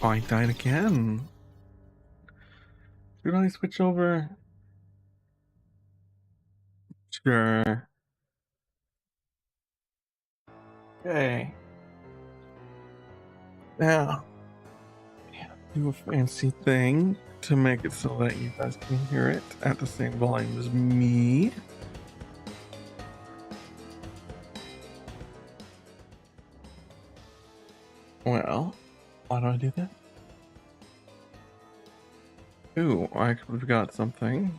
Oh, I died again. Should I switch over? Sure. Okay. Now, do a fancy thing to make it so that you guys can hear it at the same volume as me. Well, why do I do that? Ooh, I forgot something.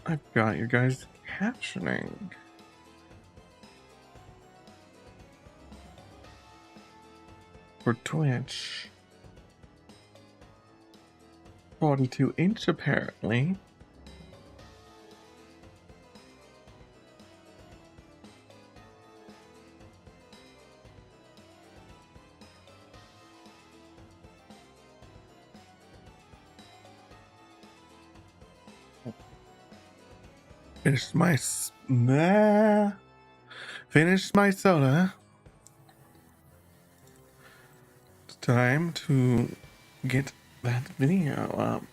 I forgot your guys' captioning. For Twitch. 42-inch apparently. Finished my finished my soda. It's time to get that video up.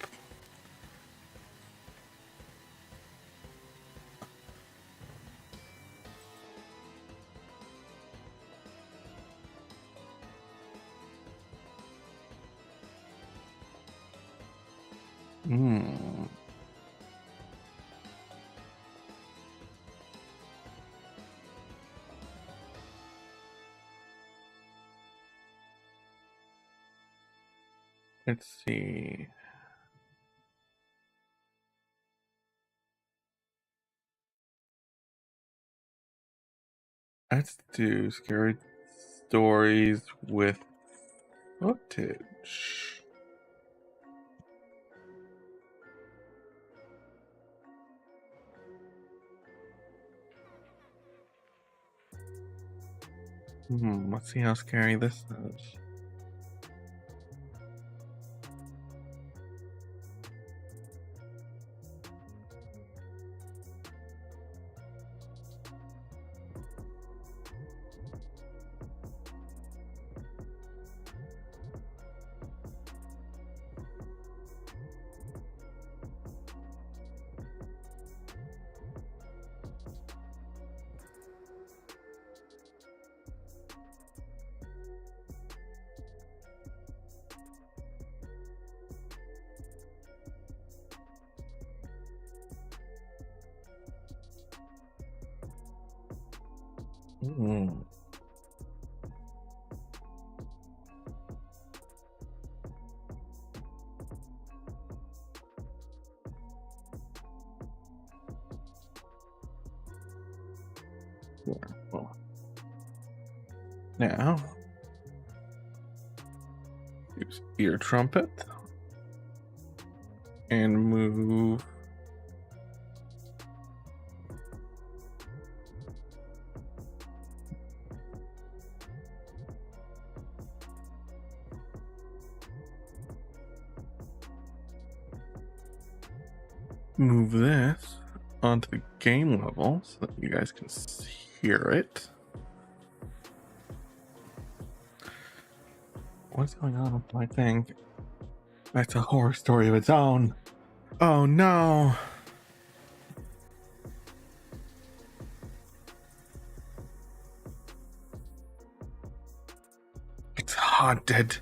Let's see. Let's do scary stories with footage. Let's see how scary this is. Well, now, use ear trumpet and move this onto the game level so that you guys can hear it. What's going on with my thing? That's a horror story of its own. Oh no. It's haunted.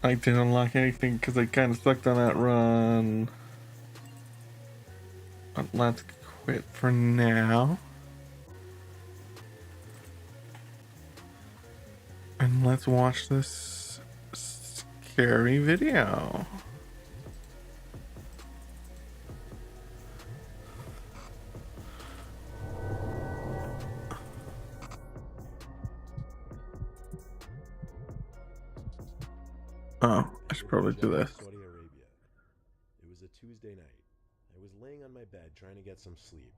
I didn't unlock anything because I kind of sucked on that run. But let's quit for now. And let's watch this scary video. Oh, I should probably do this. Saudi Arabia. It was a Tuesday night. I was laying on my bed trying to get some sleep.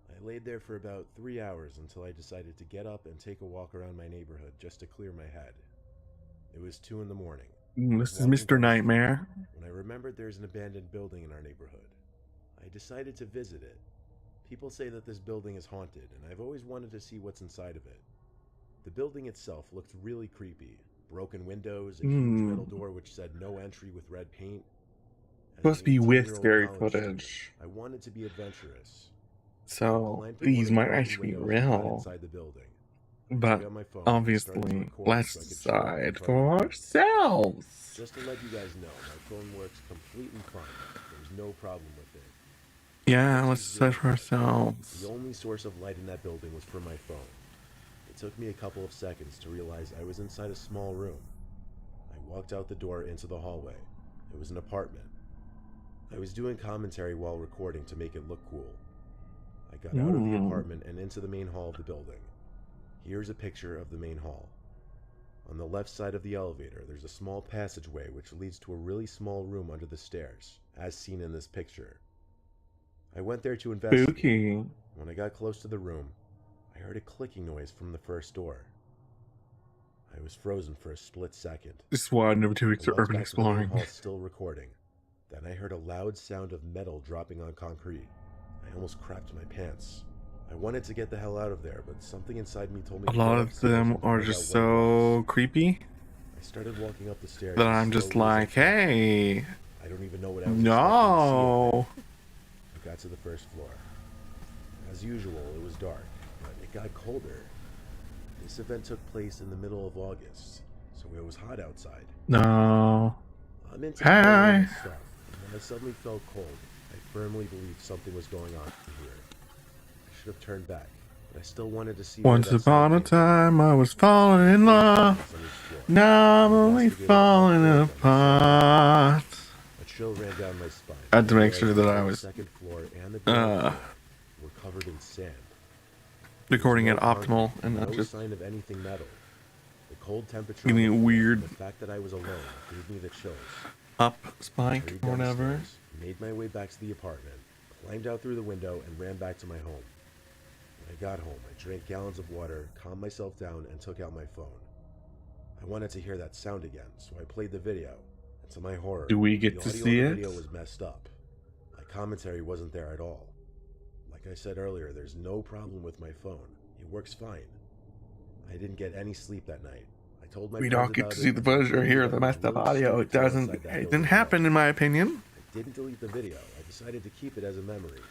I laid there for about 3 hours until I decided to get up and take a walk around my neighborhood just to clear my head. It was 2 in the morning. This is Mr. Nightmare. When I remembered there's an abandoned building in our neighborhood, I decided to visit it. People say that this building is haunted, and I've always wanted to see what's inside of it. The building itself looked really creepy. Broken windows, a huge metal door which said no entry with red paint. Supposed to be with scary footage. I wanted to be adventurous. So these might actually be real. Inside the building. But obviously, let's decide for ourselves. Just to let you guys know, my phone works completely fine. There's no problem with it. Yeah, let's decide for ourselves. The only source of light in that building was from my phone. It took me a couple of seconds to realize I was inside a small room. I walked out the door into the hallway. It was an apartment. I was doing commentary while recording to make it look cool. I got out of the apartment and into the main hall of the building. Here's a picture of the main hall. On the left side of the elevator, there's a small passageway which leads to a really small room under the stairs, as seen in this picture. I went there to investigate. Spooky. When I got close to the room, I heard a clicking noise from the first door. I was frozen for a split second. This is why number 2 weeks of urban exploring. Hall still recording. Then I heard a loud sound of metal dropping on concrete. I almost crapped my pants. I wanted to get the hell out of there, but something inside me told me a lot of them are just so creepy. I started walking up the stairs that I'm just like, hey, I don't even know what I was no. I got to the first floor. As usual, it was dark, but it got colder. This event took place in the middle of August, so it was hot outside. No. I'm into hi. Stuff, and when I suddenly felt cold, I firmly believed something was going on here. I should have turned back, but I still wanted to see. Once upon a time, I was falling in love. Now I'm only falling apart. A chill ran down my spine. I had to make sure that I was second floor and the ground floor were covered in sand. Recording at optimal and not just sign of anything metal. The cold temperature, giving it weird. The fact that I was alone gave me the chills. Up spike or whatever. Made my way back to the apartment, climbed out through the window, and ran back to my home. When I got home, I drank gallons of water, calmed myself down, and took out my phone. I wanted to hear that sound again, so I played the video. And to my horror, do we get to see it? The video was messed up. My commentary wasn't there at all. Like I said earlier, there's no problem with my phone. It works fine. I didn't get any sleep that night. I told my we don't get to see the footage or hear the messed up audio. It didn't happen in my opinion. I didn't delete the video. I decided to keep it as a memory.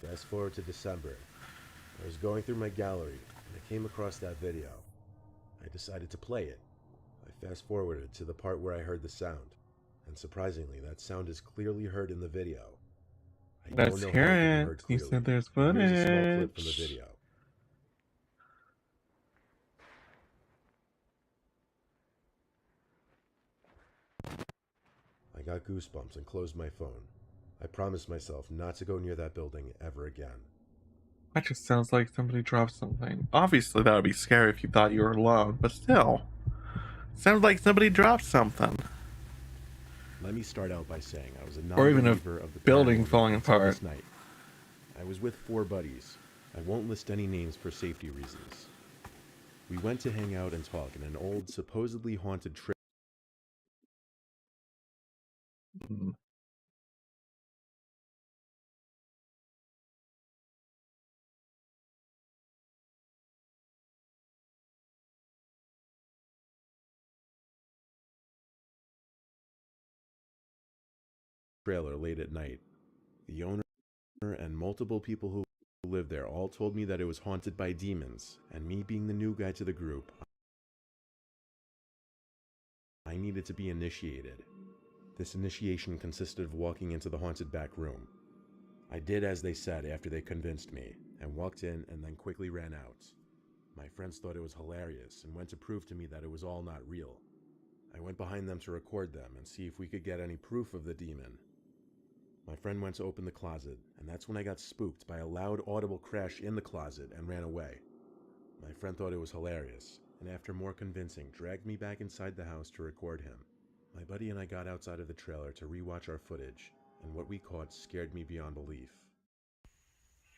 Fast forward to December. I was going through my gallery and I came across that video. I decided to play it. I fast forwarded to the part where I heard the sound. And surprisingly, that sound is clearly heard in the video. Let's hear it. You said there's footage. Here's a small clip from the video. I got goosebumps and closed my phone. I promised myself not to go near that building ever again. That just sounds like somebody dropped something. Obviously, that would be scary if you thought you were alone, but still. Sounds like somebody dropped something. Let me start out by saying I was a or even a of the building falling apart. Night. I was with 4 buddies. I won't list any names for safety reasons. We went to hang out and talk in an old, supposedly haunted trailer late at night. The owner and multiple people who lived there all told me that it was haunted by demons, and me being the new guy to the group, I needed to be initiated. This initiation consisted of walking into the haunted back room. I did as they said after they convinced me, and walked in and then quickly ran out. My friends thought it was hilarious and went to prove to me that it was all not real. I went behind them to record them and see if we could get any proof of the demon. My friend went to open the closet, and that's when I got spooked by a loud audible crash in the closet and ran away. My friend thought it was hilarious, and after more convincing, dragged me back inside the house to record him. My buddy and I got outside of the trailer to rewatch our footage, and what we caught scared me beyond belief.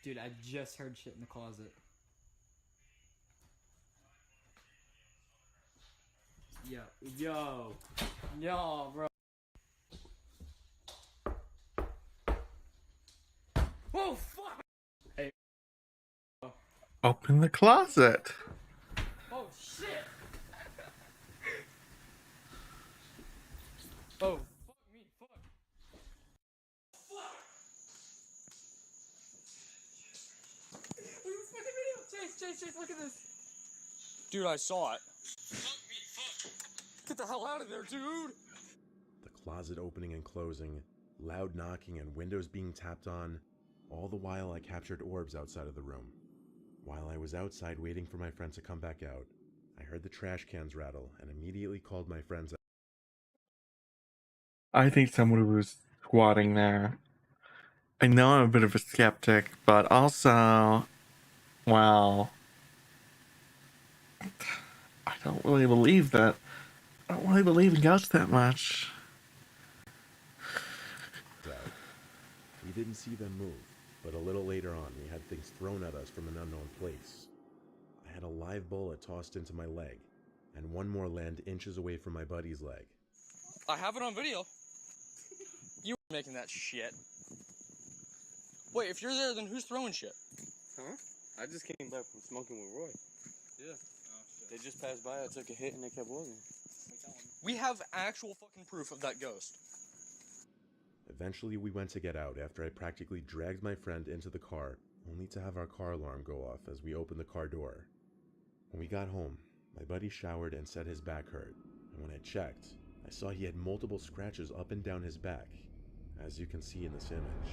Dude, I just heard shit in the closet. Yo, bro. Oh, fuck! Hey. Open the closet. Oh, shit! Oh, fuck me, fuck. Fuck! Look at this fucking video! Chase, look at this! Dude, I saw it. Fuck me, fuck! Get the hell out of there, dude! The closet opening and closing, loud knocking and windows being tapped on. All the while I captured orbs outside of the room. While I was outside waiting for my friend to come back out, I heard the trash cans rattle and immediately called my friends. I think someone was squatting there. I know I'm a bit of a skeptic, but also, well, I don't really believe that. I don't really believe in ghosts that much. Out. We didn't see them move, but a little later on we had things thrown at us from an unknown place. I had a live bullet tossed into my leg, and one more land inches away from my buddy's leg. I have it on video. You were making that shit. Wait, if you're there, then who's throwing shit? Huh? I just came back from smoking with Roy. Yeah. They just passed by, I took a hit, and they kept walking. We have actual fucking proof of that ghost. Eventually we went to get out after I practically dragged my friend into the car, only to have our car alarm go off as we opened the car door. When we got home, my buddy showered and said his back hurt, and when I checked, I saw he had multiple scratches up and down his back, as you can see in this image.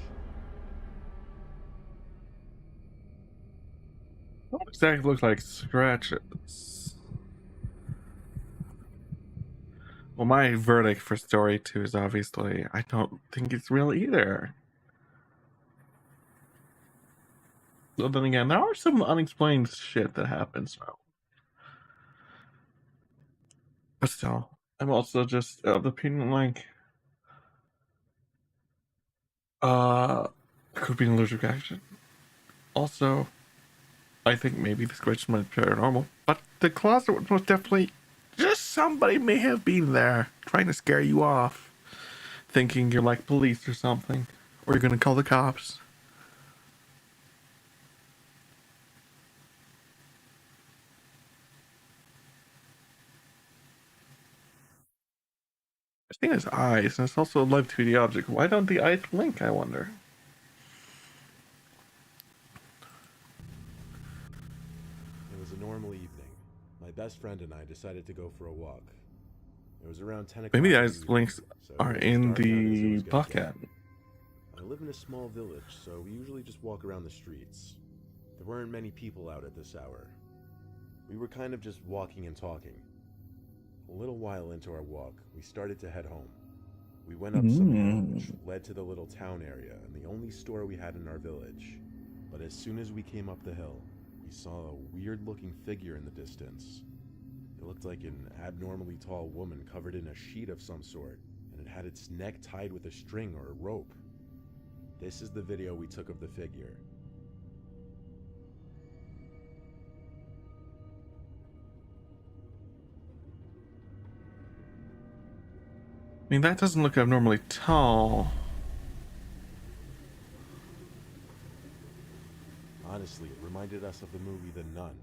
Don't exactly look like scratches. Well, my verdict for story 2 is obviously I don't think it's real either. But then again, there are some unexplained shit that happens now. But still, I'm also just of the opinion like, could be an allergic reaction. Also, I think maybe this question might be paranormal, but the closet was most definitely just somebody may have been there trying to scare you off, thinking you're like police or something, or you're gonna call the cops. I think it's eyes, and it's also a live 2D object. Why don't the eyes blink, I wonder? It was a normal evening. My best friend and I decided to go for a walk. It was around 10 o'clock. Maybe the in eyes evening, blinks so are it was in dark out as it the was gonna bucket. get. I live in a small village, so we usually just walk around the streets. There weren't many people out at this hour. We were kind of just walking and talking. A little while into our walk, we started to head home. We went up some hill, which led to the little town area and the only store we had in our village. But as soon as we came up the hill, we saw a weird-looking figure in the distance. It looked like an abnormally tall woman covered in a sheet of some sort, and it had its neck tied with a string or a rope. This is the video we took of the figure. I mean, that doesn't look abnormally tall. Honestly, it reminded us of the movie The Nun.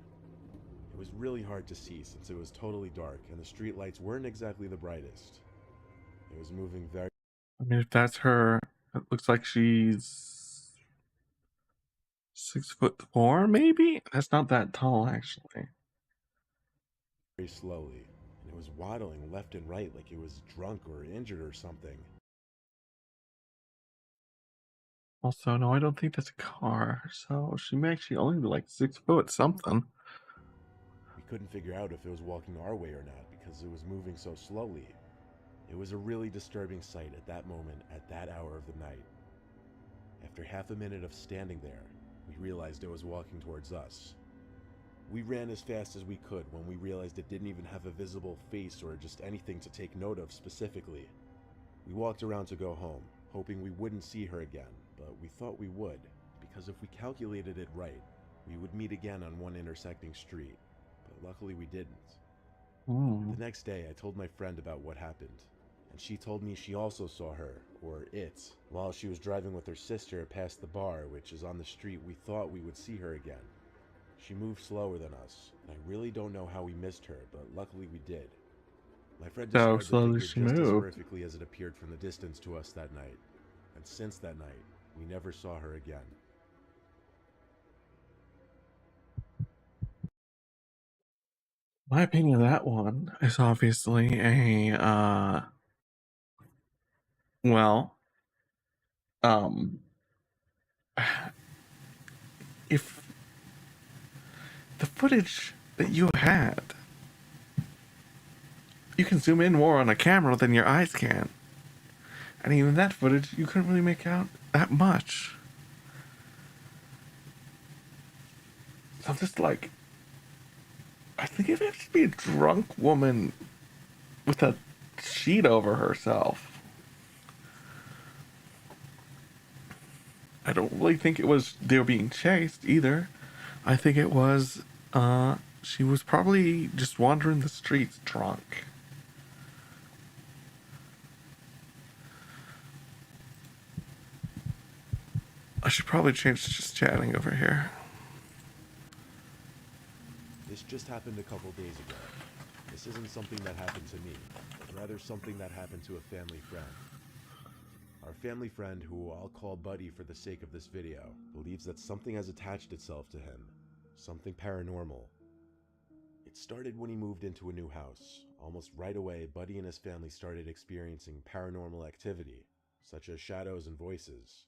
It was really hard to see since it was totally dark and the street lights weren't exactly the brightest. It was moving very I mean, if that's her, it looks like she's 6'4", maybe? That's not that tall, actually. slowly, and It was waddling left and right like it was drunk or injured or something. Also, no, I don't think that's a car. So she may actually only be like 6 foot something. We couldn't figure out if it was walking our way or not because it was moving so slowly. It was a really disturbing sight at that moment, at that hour of the night. After half a minute of standing there, we realized it was walking towards us. We ran as fast as we could when we realized it didn't even have a visible face or just anything to take note of specifically. We walked around to go home, hoping we wouldn't see her again, but we thought we would, because if we calculated it right, we would meet again on one intersecting street, but luckily we didn't. The next day, I told my friend about what happened, and she told me she also saw her, or it, while she was driving with her sister past the bar, which is on the street we thought we would see her again. She moved slower than us, and I really don't know how we missed her, but luckily we did. My friend So described the slowly figure she just as moved. horrifically as it appeared from the distance to us that night, and since that night, we never saw her again. My opinion of that one is obviously a well, um if the footage that you had, you can zoom in more on a camera than your eyes can. And even that footage, you couldn't really make out that much. So I'm just like, I think it has to be a drunk woman with a sheet over herself. I don't really think it was they were being chased either. I think it was, she was probably just wandering the streets drunk. I should probably change to just chatting over here. This just happened a couple days ago. This isn't something that happened to me, but rather something that happened to a family friend. Our family friend, who I'll call Buddy for the sake of this video, believes that something has attached itself to him. Something paranormal. It started when he moved into a new house. Almost right away, Buddy and his family started experiencing paranormal activity, such as shadows and voices.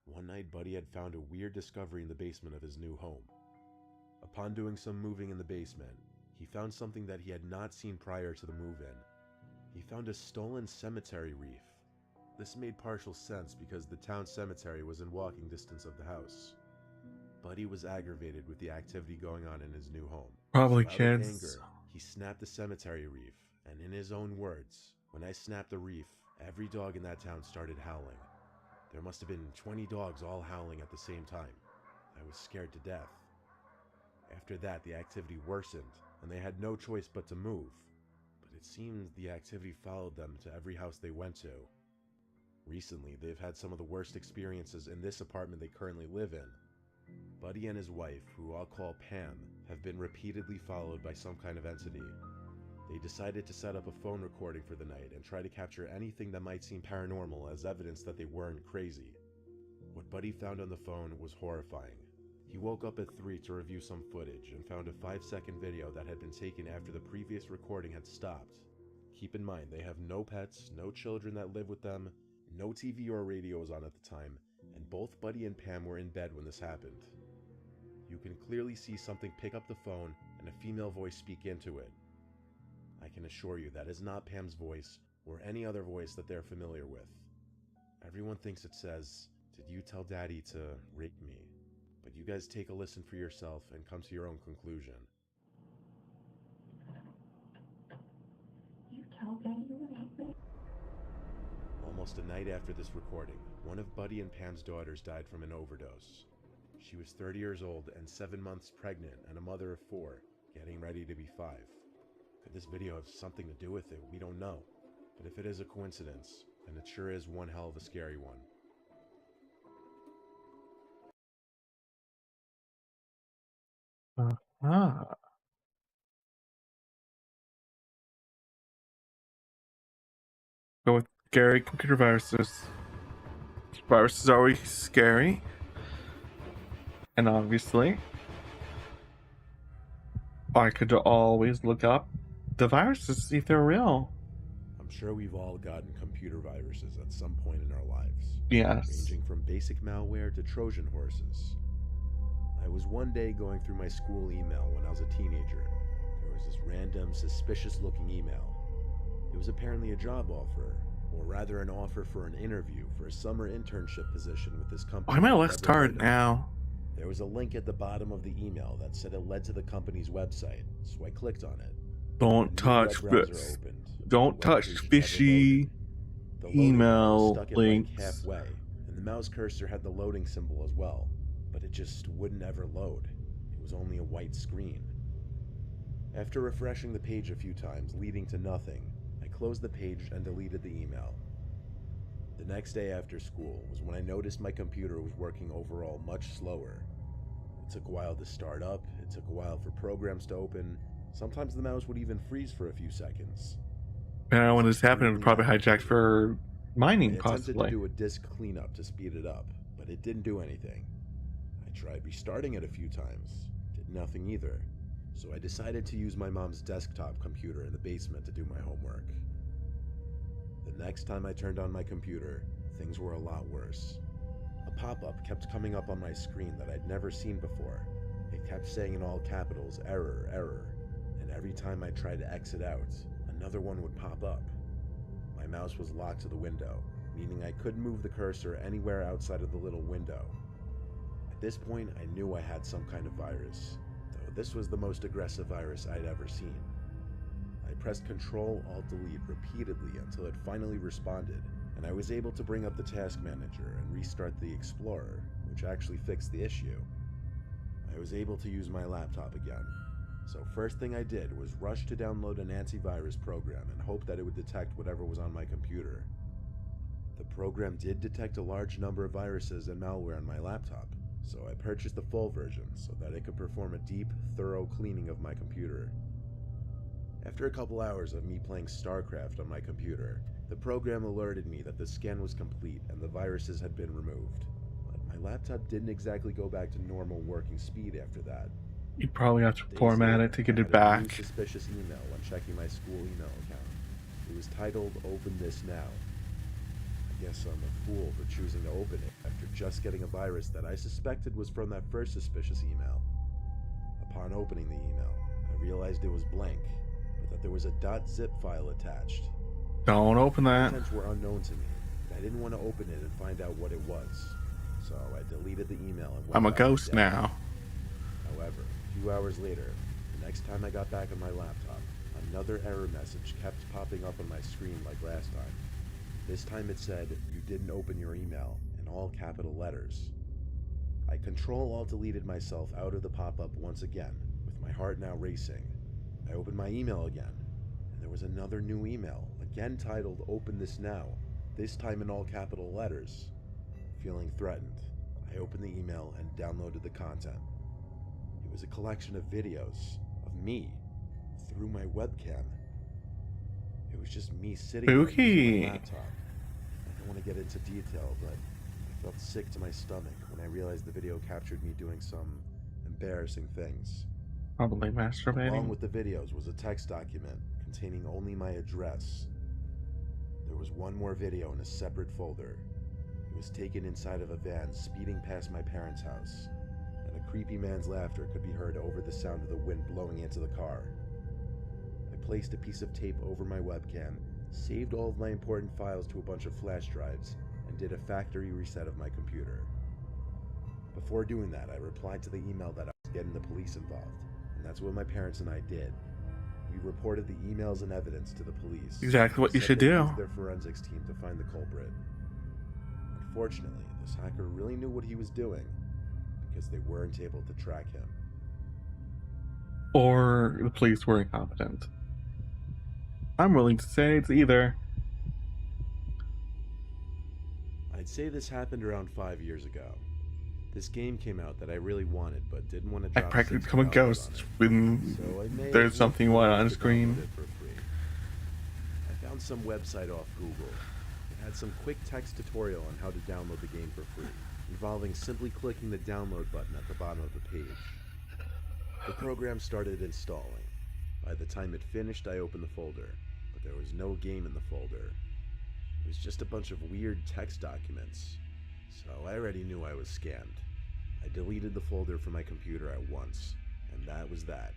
One night, Buddy had found a weird discovery in the basement of his new home. Upon doing some moving in the basement, he found something that he had not seen prior to the move-in. He found a stolen cemetery wreath. This made partial sense because the town cemetery was in walking distance of the house. Buddy was aggravated with the activity going on in his new home. Probably So out of kids. anger, he snapped the cemetery wreath, and in his own words, "When I snapped the wreath, every dog in that town started howling. There must have been 20 dogs all howling at the same time. I was scared to death." After that, the activity worsened, and they had no choice but to move. But it seemed the activity followed them to every house they went to. Recently, they've had some of the worst experiences in this apartment they currently live in. Buddy and his wife, who I'll call Pam, have been repeatedly followed by some kind of entity. They decided to set up a phone recording for the night and try to capture anything that might seem paranormal as evidence that they weren't crazy. What Buddy found on the phone was horrifying. He woke up at 3 to review some footage and found a 5-second video that had been taken after the previous recording had stopped. Keep in mind, they have no pets, no children that live with them, no TV or radio was on at the time, and both Buddy and Pam were in bed when this happened. You can clearly see something pick up the phone and a female voice speak into it. I can assure you that is not Pam's voice or any other voice that they're familiar with. Everyone thinks it says, "Did you tell Daddy to rape me?" But you guys take a listen for yourself and come to your own conclusion. You told Daddy you would rape me? Almost a night after this recording, one of Buddy and Pam's daughters died from an overdose. She was 30 years old and 7 months pregnant and a mother of 4, getting ready to be 5. Could this video have something to do with it? We don't know. But if it is a coincidence, then it sure is one hell of a scary one. Ah. Go with scary computer viruses. Viruses are always scary. And obviously, I could always look up the viruses, see if they're real. I'm sure we've all gotten computer viruses at some point in our lives, Yes. ranging from basic malware to Trojan horses. I was one day going through my school email when I was a teenager. There was this random, suspicious-looking email. It was apparently a job offer, or rather an offer for an interview for a summer internship position with this company. Why am I I'd less never heard tired of. now? There was a link at the bottom of the email that said it led to the company's website, so I clicked on it. Don't A new touch web browser this. opened. Don't The web touch page never fishy loaded. The loading bar email was stuck at like links. halfway, and the mouse cursor had the loading symbol as well, but it just wouldn't ever load. It was only a white screen. After refreshing the page a few times, leading to nothing, I closed the page and deleted the email. The next day after school was when I noticed my computer was working overall much slower. It took a while to start up, it took a while for programs to open, sometimes the mouse would even freeze for a few seconds. And when this happened, it was probably hijacked for I mining, attempted possibly. to do a disk cleanup to speed it up, but it didn't do anything. I tried restarting it a few times, did nothing either. So I decided to use my mom's desktop computer in the basement to do my homework. The next time I turned on my computer, things were a lot worse. A pop-up kept coming up on my screen that I'd never seen before. It kept saying in all capitals, "error, error," and every time I tried to exit out, another one would pop up. My mouse was locked to the window, meaning I couldn't move the cursor anywhere outside of the little window. At this point, I knew I had some kind of virus, though this was the most aggressive virus I'd ever seen. I pressed Ctrl-Alt-Delete repeatedly until it finally responded, and I was able to bring up the task manager and restart the Explorer, which actually fixed the issue. I was able to use my laptop again. So first thing I did was rush to download an antivirus program and hope that it would detect whatever was on my computer. The program did detect a large number of viruses and malware on my laptop, so I purchased the full version so that it could perform a deep, thorough cleaning of my computer. After a couple hours of me playing StarCraft on my computer, the program alerted me that the scan was complete and the viruses had been removed. But my laptop didn't exactly go back to normal working speed after that. You probably have to Days format later, it to get I it had a new back. suspicious email when checking my school email account. It was titled "Open This Now." I guess I'm a fool for choosing to open it after just getting a virus that I suspected was from that first suspicious email. Upon opening the email, I realized it was blank, but that there was a .zip file attached. Don't open The that. contents were unknown to me, and I didn't want to open it and find out what it was. So I deleted the email and went I'm a about my ghost day. now. However, a few hours later, the next time I got back on my laptop, another error message kept popping up on my screen like last time. This time it said, "You didn't open your email," in all capital letters. I Ctrl-Alt-Deleted myself out of the pop-up once again, with my heart now racing. I opened my email again, and there was another new email, again titled "Open This Now," this time in all capital letters. Feeling threatened, I opened the email and downloaded the content. It was a collection of videos of me through my webcam. It was just me sitting there using Spooky. my laptop. I don't want to get into detail, but I felt sick to my stomach when I realized the video captured me doing some embarrassing things. Probably Along masturbating. with the videos was a text document containing only my address. There was one more video in a separate folder. It was taken inside of a van speeding past my parents' house, and a creepy man's laughter could be heard over the sound of the wind blowing into the car. I placed a piece of tape over my webcam, saved all of my important files to a bunch of flash drives, and did a factory reset of my computer. Before doing that, I replied to the email that I was getting the police involved, and that's what my parents and I did. We reported the emails and evidence to the police. Exactly what you Said should they'd do. use their forensics team to find the culprit. Unfortunately, this hacker really knew what he was doing, because they weren't able to track him. Or the police were incompetent. I'm willing to say it's either. I'd say this happened around 5 years ago. This game came out that I really wanted, but didn't want to I drop practically become a $60 ghost on it. when So I may there's as something well what try on to screen. download it for free. I found some website off Google. It had some quick text tutorial on how to download the game for free, involving simply clicking the download button at the bottom of the page. The program started installing. By the time it finished, I opened the folder, but there was no game in the folder. It was just a bunch of weird text documents, so I already knew I was scammed. I deleted the folder from my computer at once, and that was that.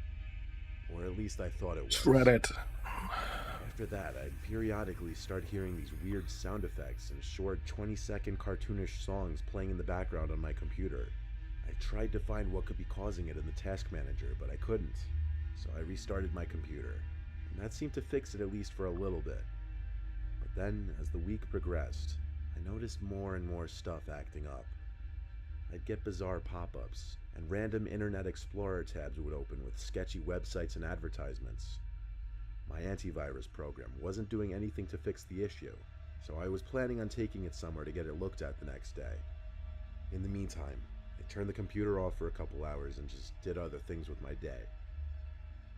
Or at least I thought it was. Shred it. After that, I'd periodically start hearing these weird sound effects and short 20-second cartoonish songs playing in the background on my computer. I tried to find what could be causing it in the task manager, but I couldn't. So I restarted my computer, and that seemed to fix it at least for a little bit. But then, as the week progressed, I noticed more and more stuff acting up. I'd get bizarre pop-ups, and random Internet Explorer tabs would open with sketchy websites and advertisements. My antivirus program wasn't doing anything to fix the issue, so I was planning on taking it somewhere to get it looked at the next day. In the meantime, I turned the computer off for a couple hours and just did other things with my day.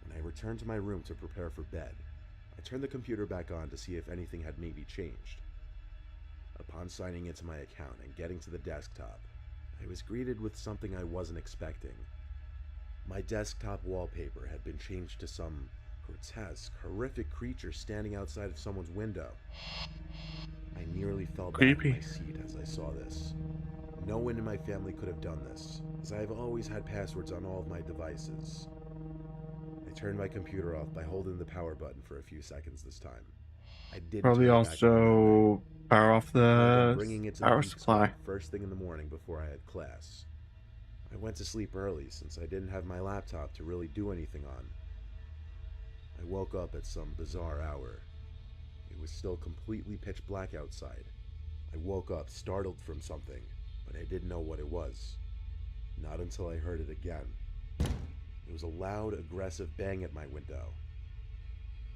When I returned to my room to prepare for bed, I turned the computer back on to see if anything had maybe changed. Upon signing into my account and getting to the desktop, I was greeted with something I wasn't expecting. My desktop wallpaper had been changed to some grotesque, horrific creature standing outside of someone's window. I nearly fell back in Creepy. my seat as I saw this. No one in my family could have done this, as I have always had passwords on all of my devices. I turned my computer off by holding the power button for a few seconds this time. I didn't Probably turn it back on that night. also power off I planned on the bringing it to the power geek supply. squad first thing in the morning before I had class. I went to sleep early since I didn't have my laptop to really do anything on. I woke up at some bizarre hour. It was still completely pitch black outside. I woke up startled from something, but I didn't know what it was. Not until I heard it again. It was a loud, aggressive bang at my window.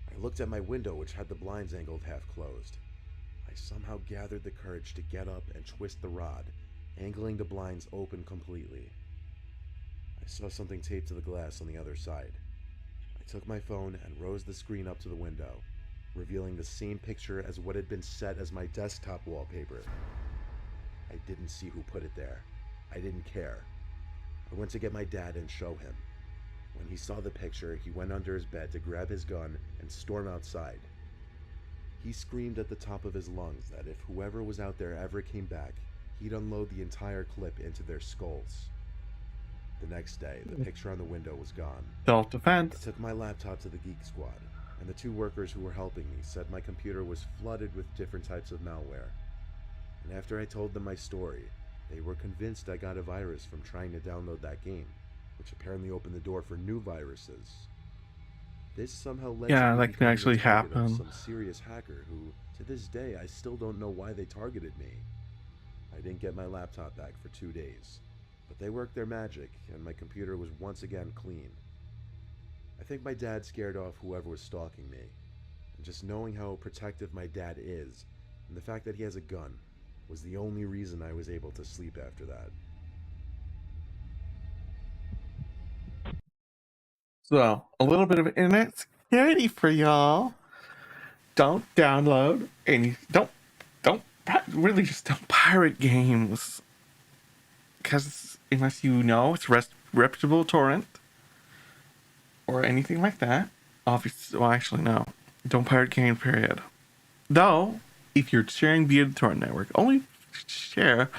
I looked at my window, which had the blinds angled half closed. I somehow gathered the courage to get up and twist the rod, angling the blinds open completely. I saw something taped to the glass on the other side. I took my phone and rose the screen up to the window, revealing the same picture as what had been set as my desktop wallpaper. I didn't see who put it there. I didn't care. I went to get my dad and show him. When he saw the picture, he went under his bed to grab his gun and storm outside. He screamed at the top of his lungs that if whoever was out there ever came back, he'd unload the entire clip into their skulls. The next day, the picture on the window was gone. I Self-defense. took my laptop to the Geek Squad, and the two workers who were helping me said my computer was flooded with different types of malware. And after I told them my story, they were convinced I got a virus from trying to download that game, which apparently opened the door for new viruses. This somehow led Yeah, to me that can becoming actually the target of happen. some serious hacker who, to this day, I still don't know why they targeted me. I didn't get my laptop back for 2 days, but they worked their magic, and my computer was once again clean. I think my dad scared off whoever was stalking me, and just knowing how protective my dad is, and the fact that he has a gun, was the only reason I was able to sleep after that. So, a little bit of internet security for y'all. Don't download any. Really just don't pirate games. Because unless you know it's reputable torrent or anything like that, obviously, well, actually, no. Don't pirate games, period. Though, if you're sharing via the torrent network, only share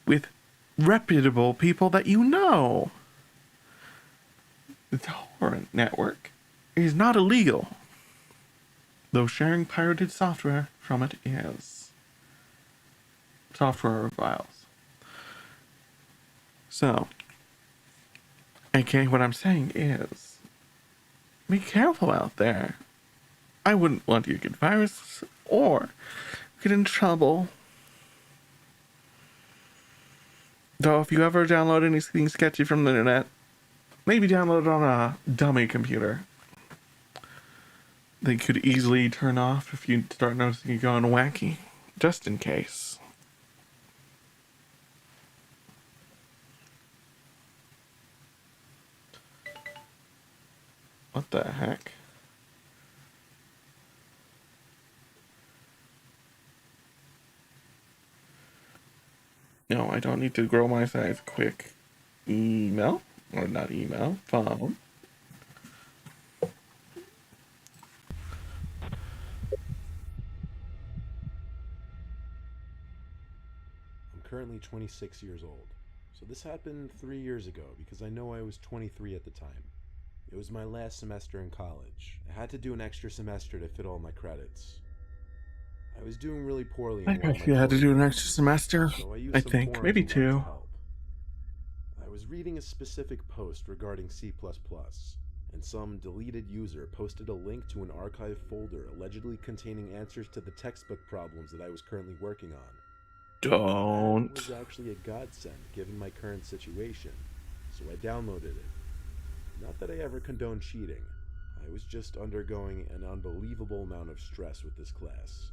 with reputable people that you know. The torrent network is not illegal, though sharing pirated software from it is. Software or files. So, okay, what I'm saying is, be careful out there. I wouldn't want you to get viruses or get in trouble. Though, if you ever download anything sketchy from the internet, maybe download it on a dummy computer. They could easily turn off if you start noticing it going wacky, just in case. What the heck? No, I don't need to grow my size quick. Email, or not email, phone. currently 26 years old. So this happened 3 years ago because I know I was 23 at the time. It was my last semester in college. I had to do an extra semester to fit all my credits. I was doing really poorly I in one of guess my you had to do an courses, extra semester. so I used I some think forums maybe online to 2. help. I was reading a specific post regarding C++, and some deleted user posted a link to an archive folder allegedly containing answers to the textbook problems that I was currently working on. That Don't. was actually a godsend given my current situation, so I downloaded it. Not that I ever condone cheating. I was just undergoing an unbelievable amount of stress with this class.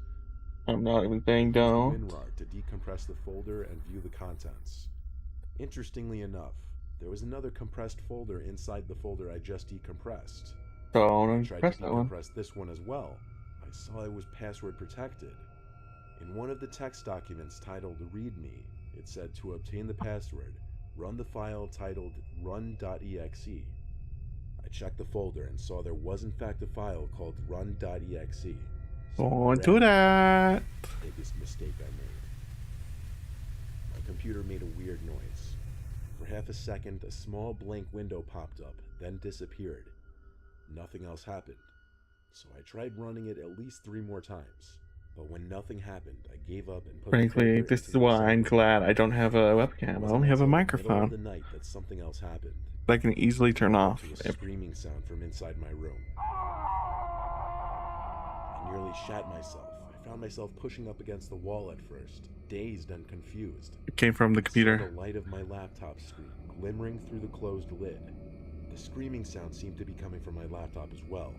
I'm not even I saying used don't. WinRAR to decompress the folder and view the contents. Interestingly enough, there was another compressed folder inside the folder I just decompressed. When I Don't tried press to that one. decompress this one as well, I saw it was password protected. In one of the text documents titled README, it said to obtain the password, run the file titled run.exe. I checked the folder and saw there was in fact a file called run.exe. So I Don't do ran it. that. Biggest mistake I made. My computer made a weird noise. For half a second, a small blank window popped up, then disappeared. Nothing else happened. So I tried running it at least 3 more times. But when nothing happened, I gave up and put the Frankly, folder this into is the why I'm recycling glad bin. I don't have a It webcam. I wasn't only have a until the middle of microphone the night that something else happened. that I can easily turn I woke off. up to a screaming sound from inside my room. I nearly shat myself. I found myself pushing up against the wall at first, dazed and confused. It came from the I saw the computer. light of my laptop screen glimmering through the closed lid. The screaming sound seemed to be coming from my laptop as well.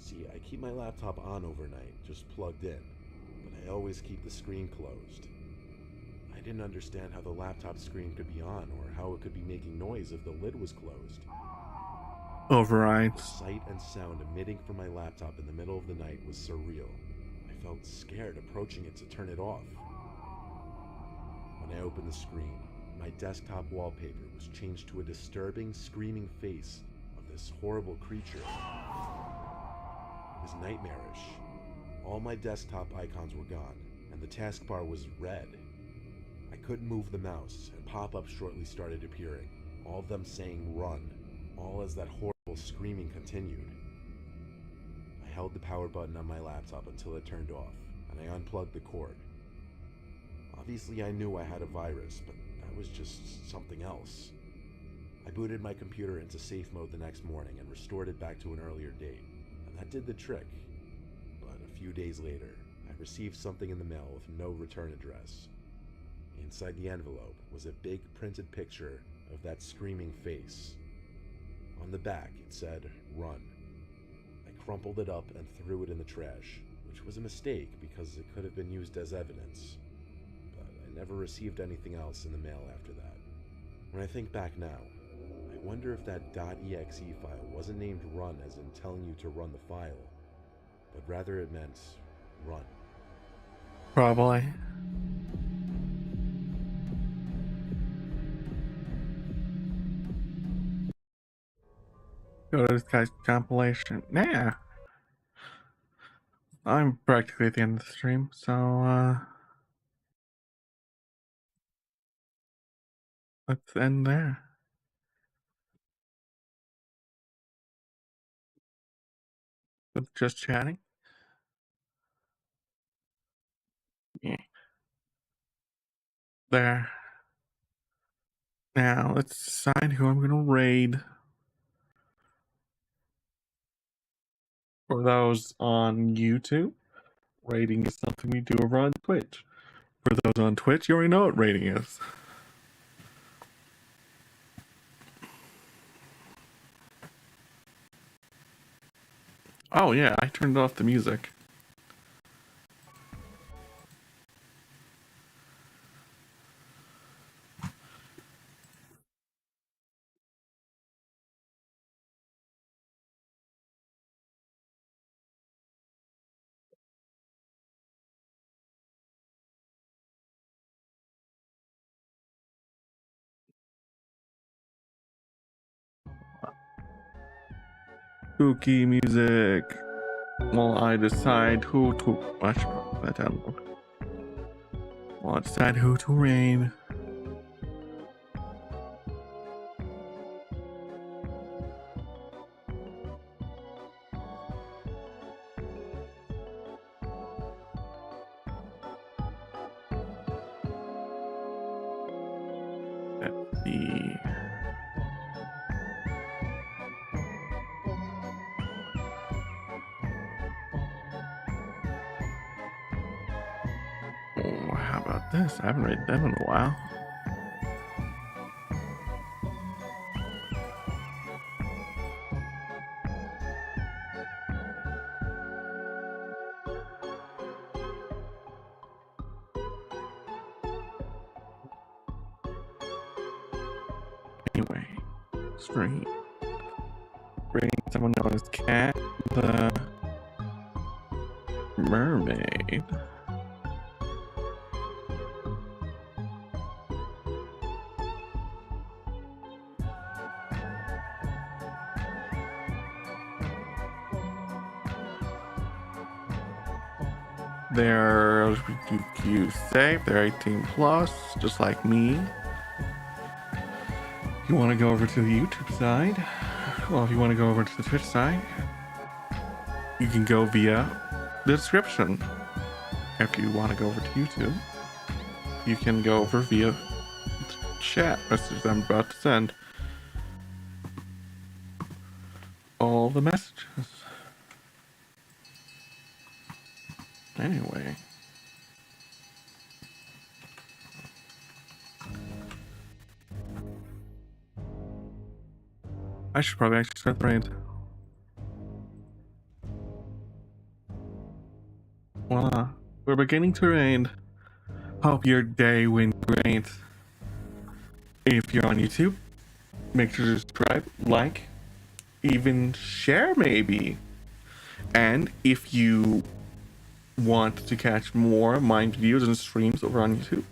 See, I keep my laptop on overnight, just plugged in, but I always keep the screen closed. I didn't understand how the laptop screen could be on or how it could be making noise if the lid was closed. The Overrides. sight and sound emitting from my laptop in the middle of the night was surreal. I felt scared approaching it to turn it off. When I opened the screen, my desktop wallpaper was changed to a disturbing, screaming face of this horrible creature. It was nightmarish. All my desktop icons were gone, and the taskbar was red. I couldn't move the mouse, and pop-ups shortly started appearing, all of them saying run, all as that horrible screaming continued. I held the power button on my laptop until it turned off, and I unplugged the cord. Obviously I knew I had a virus, but that was just something else. I booted my computer into safe mode the next morning and restored it back to an earlier date, and that did the trick. But a few days later, I received something in the mail with no return address. Inside the envelope was a big printed picture of that screaming face. On the back, it said, "Run." I crumpled it up and threw it in the trash, which was a mistake because it could have been used as evidence. But I never received anything else in the mail after that. When I think back now, I wonder if that .exe file wasn't named run as in telling you to run the file, but rather it meant run. Probably. Go to this guy's compilation. Yeah. I'm practically at the end of the stream, so let's end there. With just chatting. Yeah. There. Now let's decide who I'm gonna raid. For those on YouTube, rating is something we do over on Twitch. For those on Twitch, you already know what rating is. Oh yeah, I turned off the music. Spooky music. While I decide who to watch that down. What's that who to rain? Let's see. Oh, how about this? I haven't read them in a while. Anyway, stream. Bring someone known as Cat the Mermaid. They're LGBTQ safe, they're 18 plus, just like me. If you want to go over to the YouTube side, well, if you want to go over to the Twitch side, you can go via the description. If you want to go over to YouTube, you can go over via the chat message I'm about to send. All the messages. Anyway. I should probably actually start the raid. Voila. We're beginning to raid. Hope your day went great. If you're on YouTube, make sure to subscribe, like, even share maybe. And if you want to catch more of my videos and streams over on YouTube,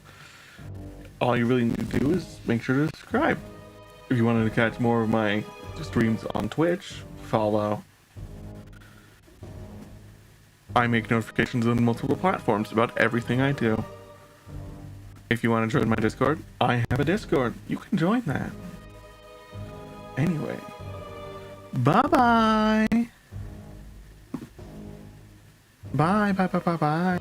all you really need to do is make sure to subscribe. If you wanted to catch more of my streams on Twitch, follow. I make notifications on multiple platforms about everything I do. If you want to join my Discord, I have a Discord. You can join that. Anyway, bye-bye. Bye, bye, bye, bye, bye.